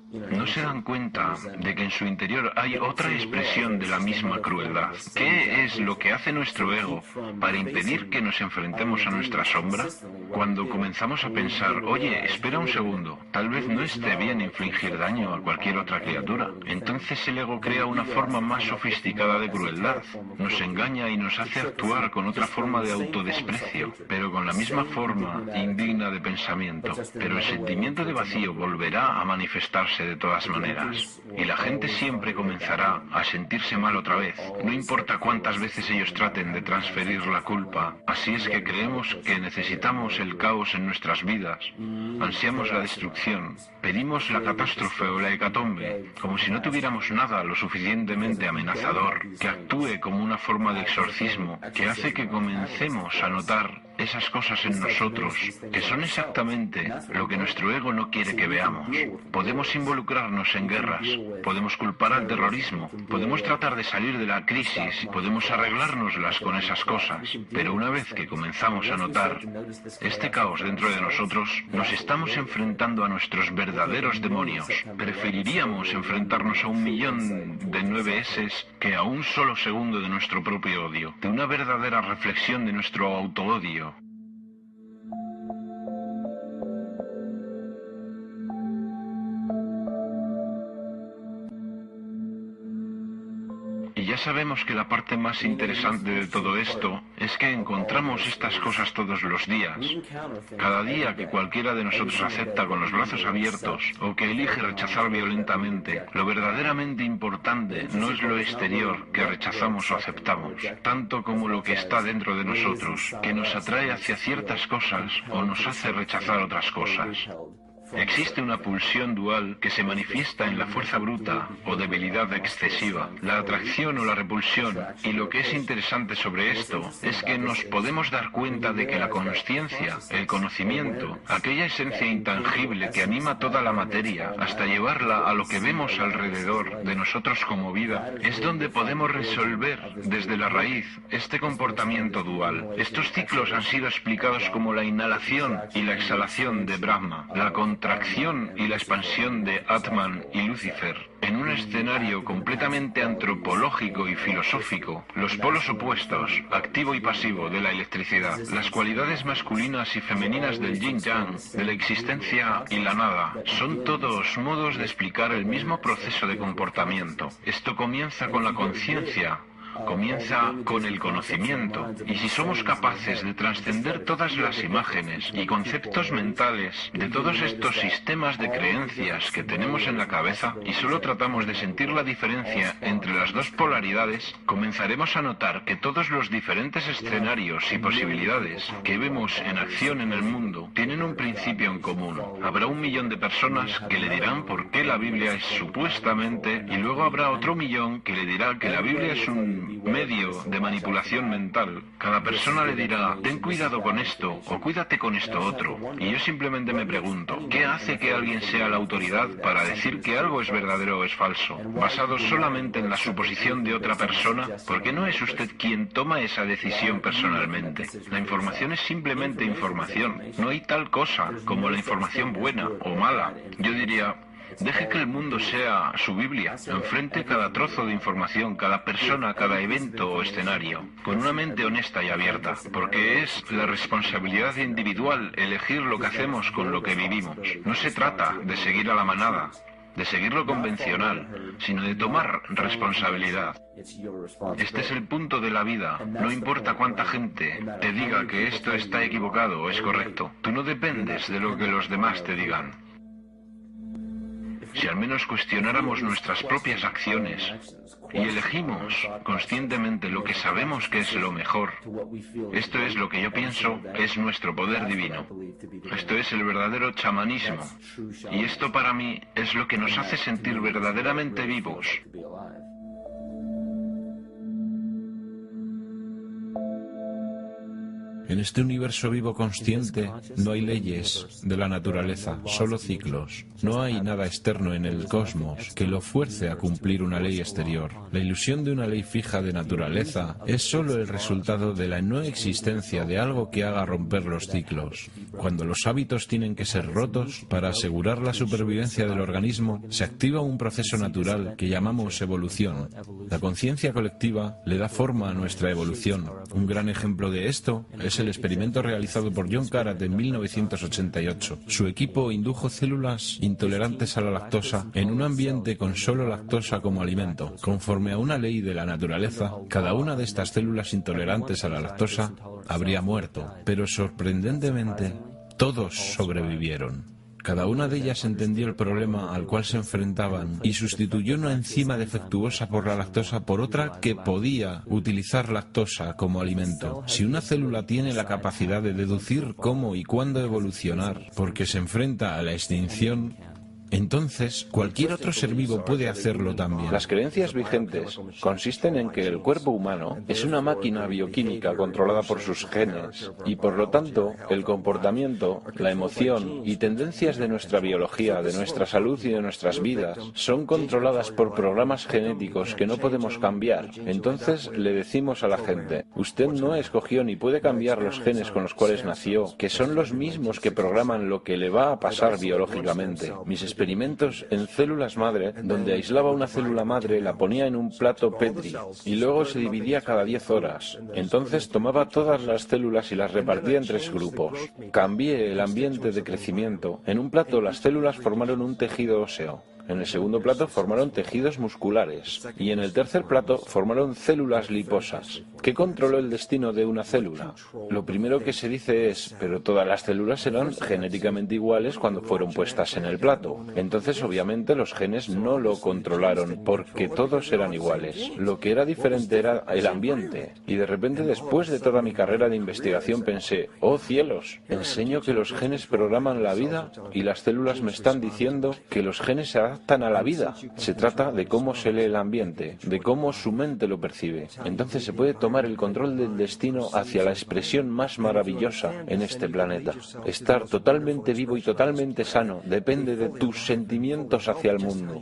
No se dan cuenta de que en su interior hay otra expresión de la misma crueldad. ¿Qué es lo que hace nuestro ego para impedir que nos enfrentemos a nuestra sombra? Cuando comenzamos a pensar, oye, espera un segundo, tal vez no esté bien infligir daño a cualquier otra criatura. Entonces el ego crea una forma más sofisticada de crueldad. Nos engaña y nos hace actuar con otra forma de autodesprecio, pero con la misma forma indigna de pensamiento. Pero el sentimiento de vacío volverá a manifestarse de todas maneras, y la gente siempre comenzará a sentirse mal otra vez, no importa cuántas veces ellos traten de transferir la culpa. Así es que creemos que necesitamos el caos en nuestras vidas, ansiamos la destrucción, pedimos la catástrofe o la hecatombe, como si no tuviéramos nada lo suficientemente amenazador, que actúe como una forma de exorcismo, que hace que comencemos a notar esas cosas en nosotros, que son exactamente lo que nuestro ego no quiere que veamos. Podemos involucrarnos en guerras, podemos culpar al terrorismo, podemos tratar de salir de la crisis, podemos arreglárnoslas con esas cosas, pero una vez que comenzamos a notar este caos dentro de nosotros, nos estamos enfrentando a nuestros verdaderos demonios. Preferiríamos enfrentarnos a 1.000.000 de 9S que a un solo segundo de nuestro propio odio, de una verdadera reflexión de nuestro autoodio. Y ya sabemos que la parte más interesante de todo esto es que encontramos estas cosas todos los días. Cada día que cualquiera de nosotros acepta con los brazos abiertos o que elige rechazar violentamente, lo verdaderamente importante no es lo exterior que rechazamos o aceptamos, tanto como lo que está dentro de nosotros, que nos atrae hacia ciertas cosas o nos hace rechazar otras cosas. Existe una pulsión dual que se manifiesta en la fuerza bruta o debilidad excesiva, la atracción o la repulsión, y lo que es interesante sobre esto es que nos podemos dar cuenta de que la consciencia, el conocimiento, aquella esencia intangible que anima toda la materia hasta llevarla a lo que vemos alrededor de nosotros como vida, es donde podemos resolver desde la raíz este comportamiento dual. Estos ciclos han sido explicados como la inhalación y la exhalación de Brahma, la contracción y la expansión de Atman y Lucifer. En un escenario completamente antropológico y filosófico, los polos opuestos, activo y pasivo, de la electricidad, las cualidades masculinas y femeninas del yin-yang, de la existencia y la nada, son todos modos de explicar el mismo proceso de comportamiento. Esto comienza con la conciencia, comienza con el conocimiento, y si somos capaces de trascender todas las imágenes y conceptos mentales de todos estos sistemas de creencias que tenemos en la cabeza y solo tratamos de sentir la diferencia entre las dos polaridades, comenzaremos a notar que todos los diferentes escenarios y posibilidades que vemos en acción en el mundo tienen un principio en común. Habrá 1.000.000 de personas que le dirán por qué la Biblia es supuestamente, y luego habrá otro 1.000.000 que le dirá que la Biblia es un medio de manipulación mental. Cada persona le dirá, ten cuidado con esto o cuídate con esto otro. Y yo simplemente me pregunto, ¿qué hace que alguien sea la autoridad para decir que algo es verdadero o es falso? ¿Basado solamente en la suposición de otra persona? Porque no es usted quien toma esa decisión personalmente. La información es simplemente información. No hay tal cosa como la información buena o mala. Yo diría, Deje que el mundo sea su Biblia. Enfrente cada trozo de información, cada persona, cada evento o escenario, con una mente honesta y abierta, porque es la responsabilidad individual elegir lo que hacemos con lo que vivimos. No se trata de seguir a la manada, de seguir lo convencional, sino de tomar responsabilidad. Este es el punto de la vida. No importa cuánta gente te diga que esto está equivocado o es correcto. Tú no dependes de lo que los demás te digan. Si al menos cuestionáramos nuestras propias acciones y elegimos conscientemente lo que sabemos que es lo mejor, esto es lo que yo pienso es nuestro poder divino. Esto es el verdadero chamanismo. Y esto para mí es lo que nos hace sentir verdaderamente vivos. En este universo vivo consciente no hay leyes de la naturaleza, solo ciclos. No hay nada externo en el cosmos que lo fuerce a cumplir una ley exterior. La ilusión de una ley fija de naturaleza es solo el resultado de la no existencia de algo que haga romper los ciclos. Cuando los hábitos tienen que ser rotos, para asegurar la supervivencia del organismo, se activa un proceso natural que llamamos evolución. La conciencia colectiva le da forma a nuestra evolución. Un gran ejemplo de esto es el experimento realizado por John Karat en 1988. Su equipo indujo células intolerantes a la lactosa en un ambiente con solo lactosa como alimento. Conforme a una ley de la naturaleza, cada una de estas células intolerantes a la lactosa habría muerto, pero sorprendentemente, todos sobrevivieron. Cada una de ellas entendió el problema al cual se enfrentaban y sustituyó una enzima defectuosa por la lactosa por otra que podía utilizar lactosa como alimento. Si una célula tiene la capacidad de deducir cómo y cuándo evolucionar porque se enfrenta a la extinción, entonces cualquier otro ser vivo puede hacerlo también. Las creencias vigentes consisten en que el cuerpo humano es una máquina bioquímica controlada por sus genes y por lo tanto el comportamiento, la emoción y tendencias de nuestra biología, de nuestra salud y de nuestras vidas son controladas por programas genéticos que no podemos cambiar. Entonces le decimos a la gente, usted no escogió ni puede cambiar los genes con los cuales nació, que son los mismos que programan lo que le va a pasar biológicamente. Mis experimentos en células madre, donde aislaba una célula madre, la ponía en un plato Petri y luego se dividía cada 10 horas. Entonces tomaba todas las células y las repartía en 3 grupos. Cambié el ambiente de crecimiento. En un plato las células formaron un tejido óseo. En el segundo plato formaron tejidos musculares y en el tercer plato formaron células liposas. ¿Qué controló el destino de una célula? Lo primero que se dice es, pero todas las células eran genéticamente iguales cuando fueron puestas en el plato. Entonces obviamente los genes no lo controlaron porque todos eran iguales. Lo que era diferente era el ambiente. Y de repente después de toda mi carrera de investigación pensé, oh cielos, enseño que los genes programan la vida y las células me están diciendo que los genes se adaptan a la vida. Se trata de cómo se lee el ambiente, de cómo su mente lo percibe. Entonces se puede tomar el control del destino hacia la expresión más maravillosa en este planeta. Estar totalmente vivo y totalmente sano depende de tus sentimientos hacia el mundo.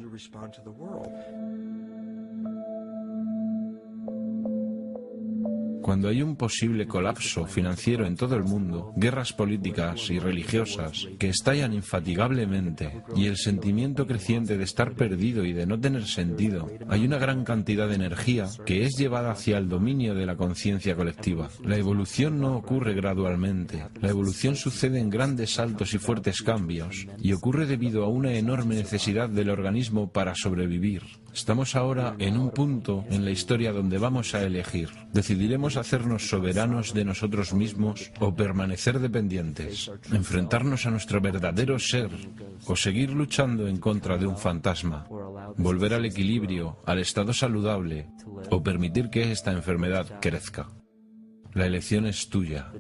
Cuando hay un posible colapso financiero en todo el mundo, guerras políticas y religiosas que estallan infatigablemente y el sentimiento creciente de estar perdido y de no tener sentido, hay una gran cantidad de energía que es llevada hacia el dominio de la conciencia colectiva. La evolución no ocurre gradualmente. La evolución sucede en grandes saltos y fuertes cambios y ocurre debido a una enorme necesidad del organismo para sobrevivir. Estamos ahora en un punto en la historia donde vamos a elegir. Decidiremos hacernos soberanos de nosotros mismos o permanecer dependientes, enfrentarnos a nuestro verdadero ser o seguir luchando en contra de un fantasma, volver al equilibrio, al estado saludable o permitir que esta enfermedad crezca. La elección es tuya.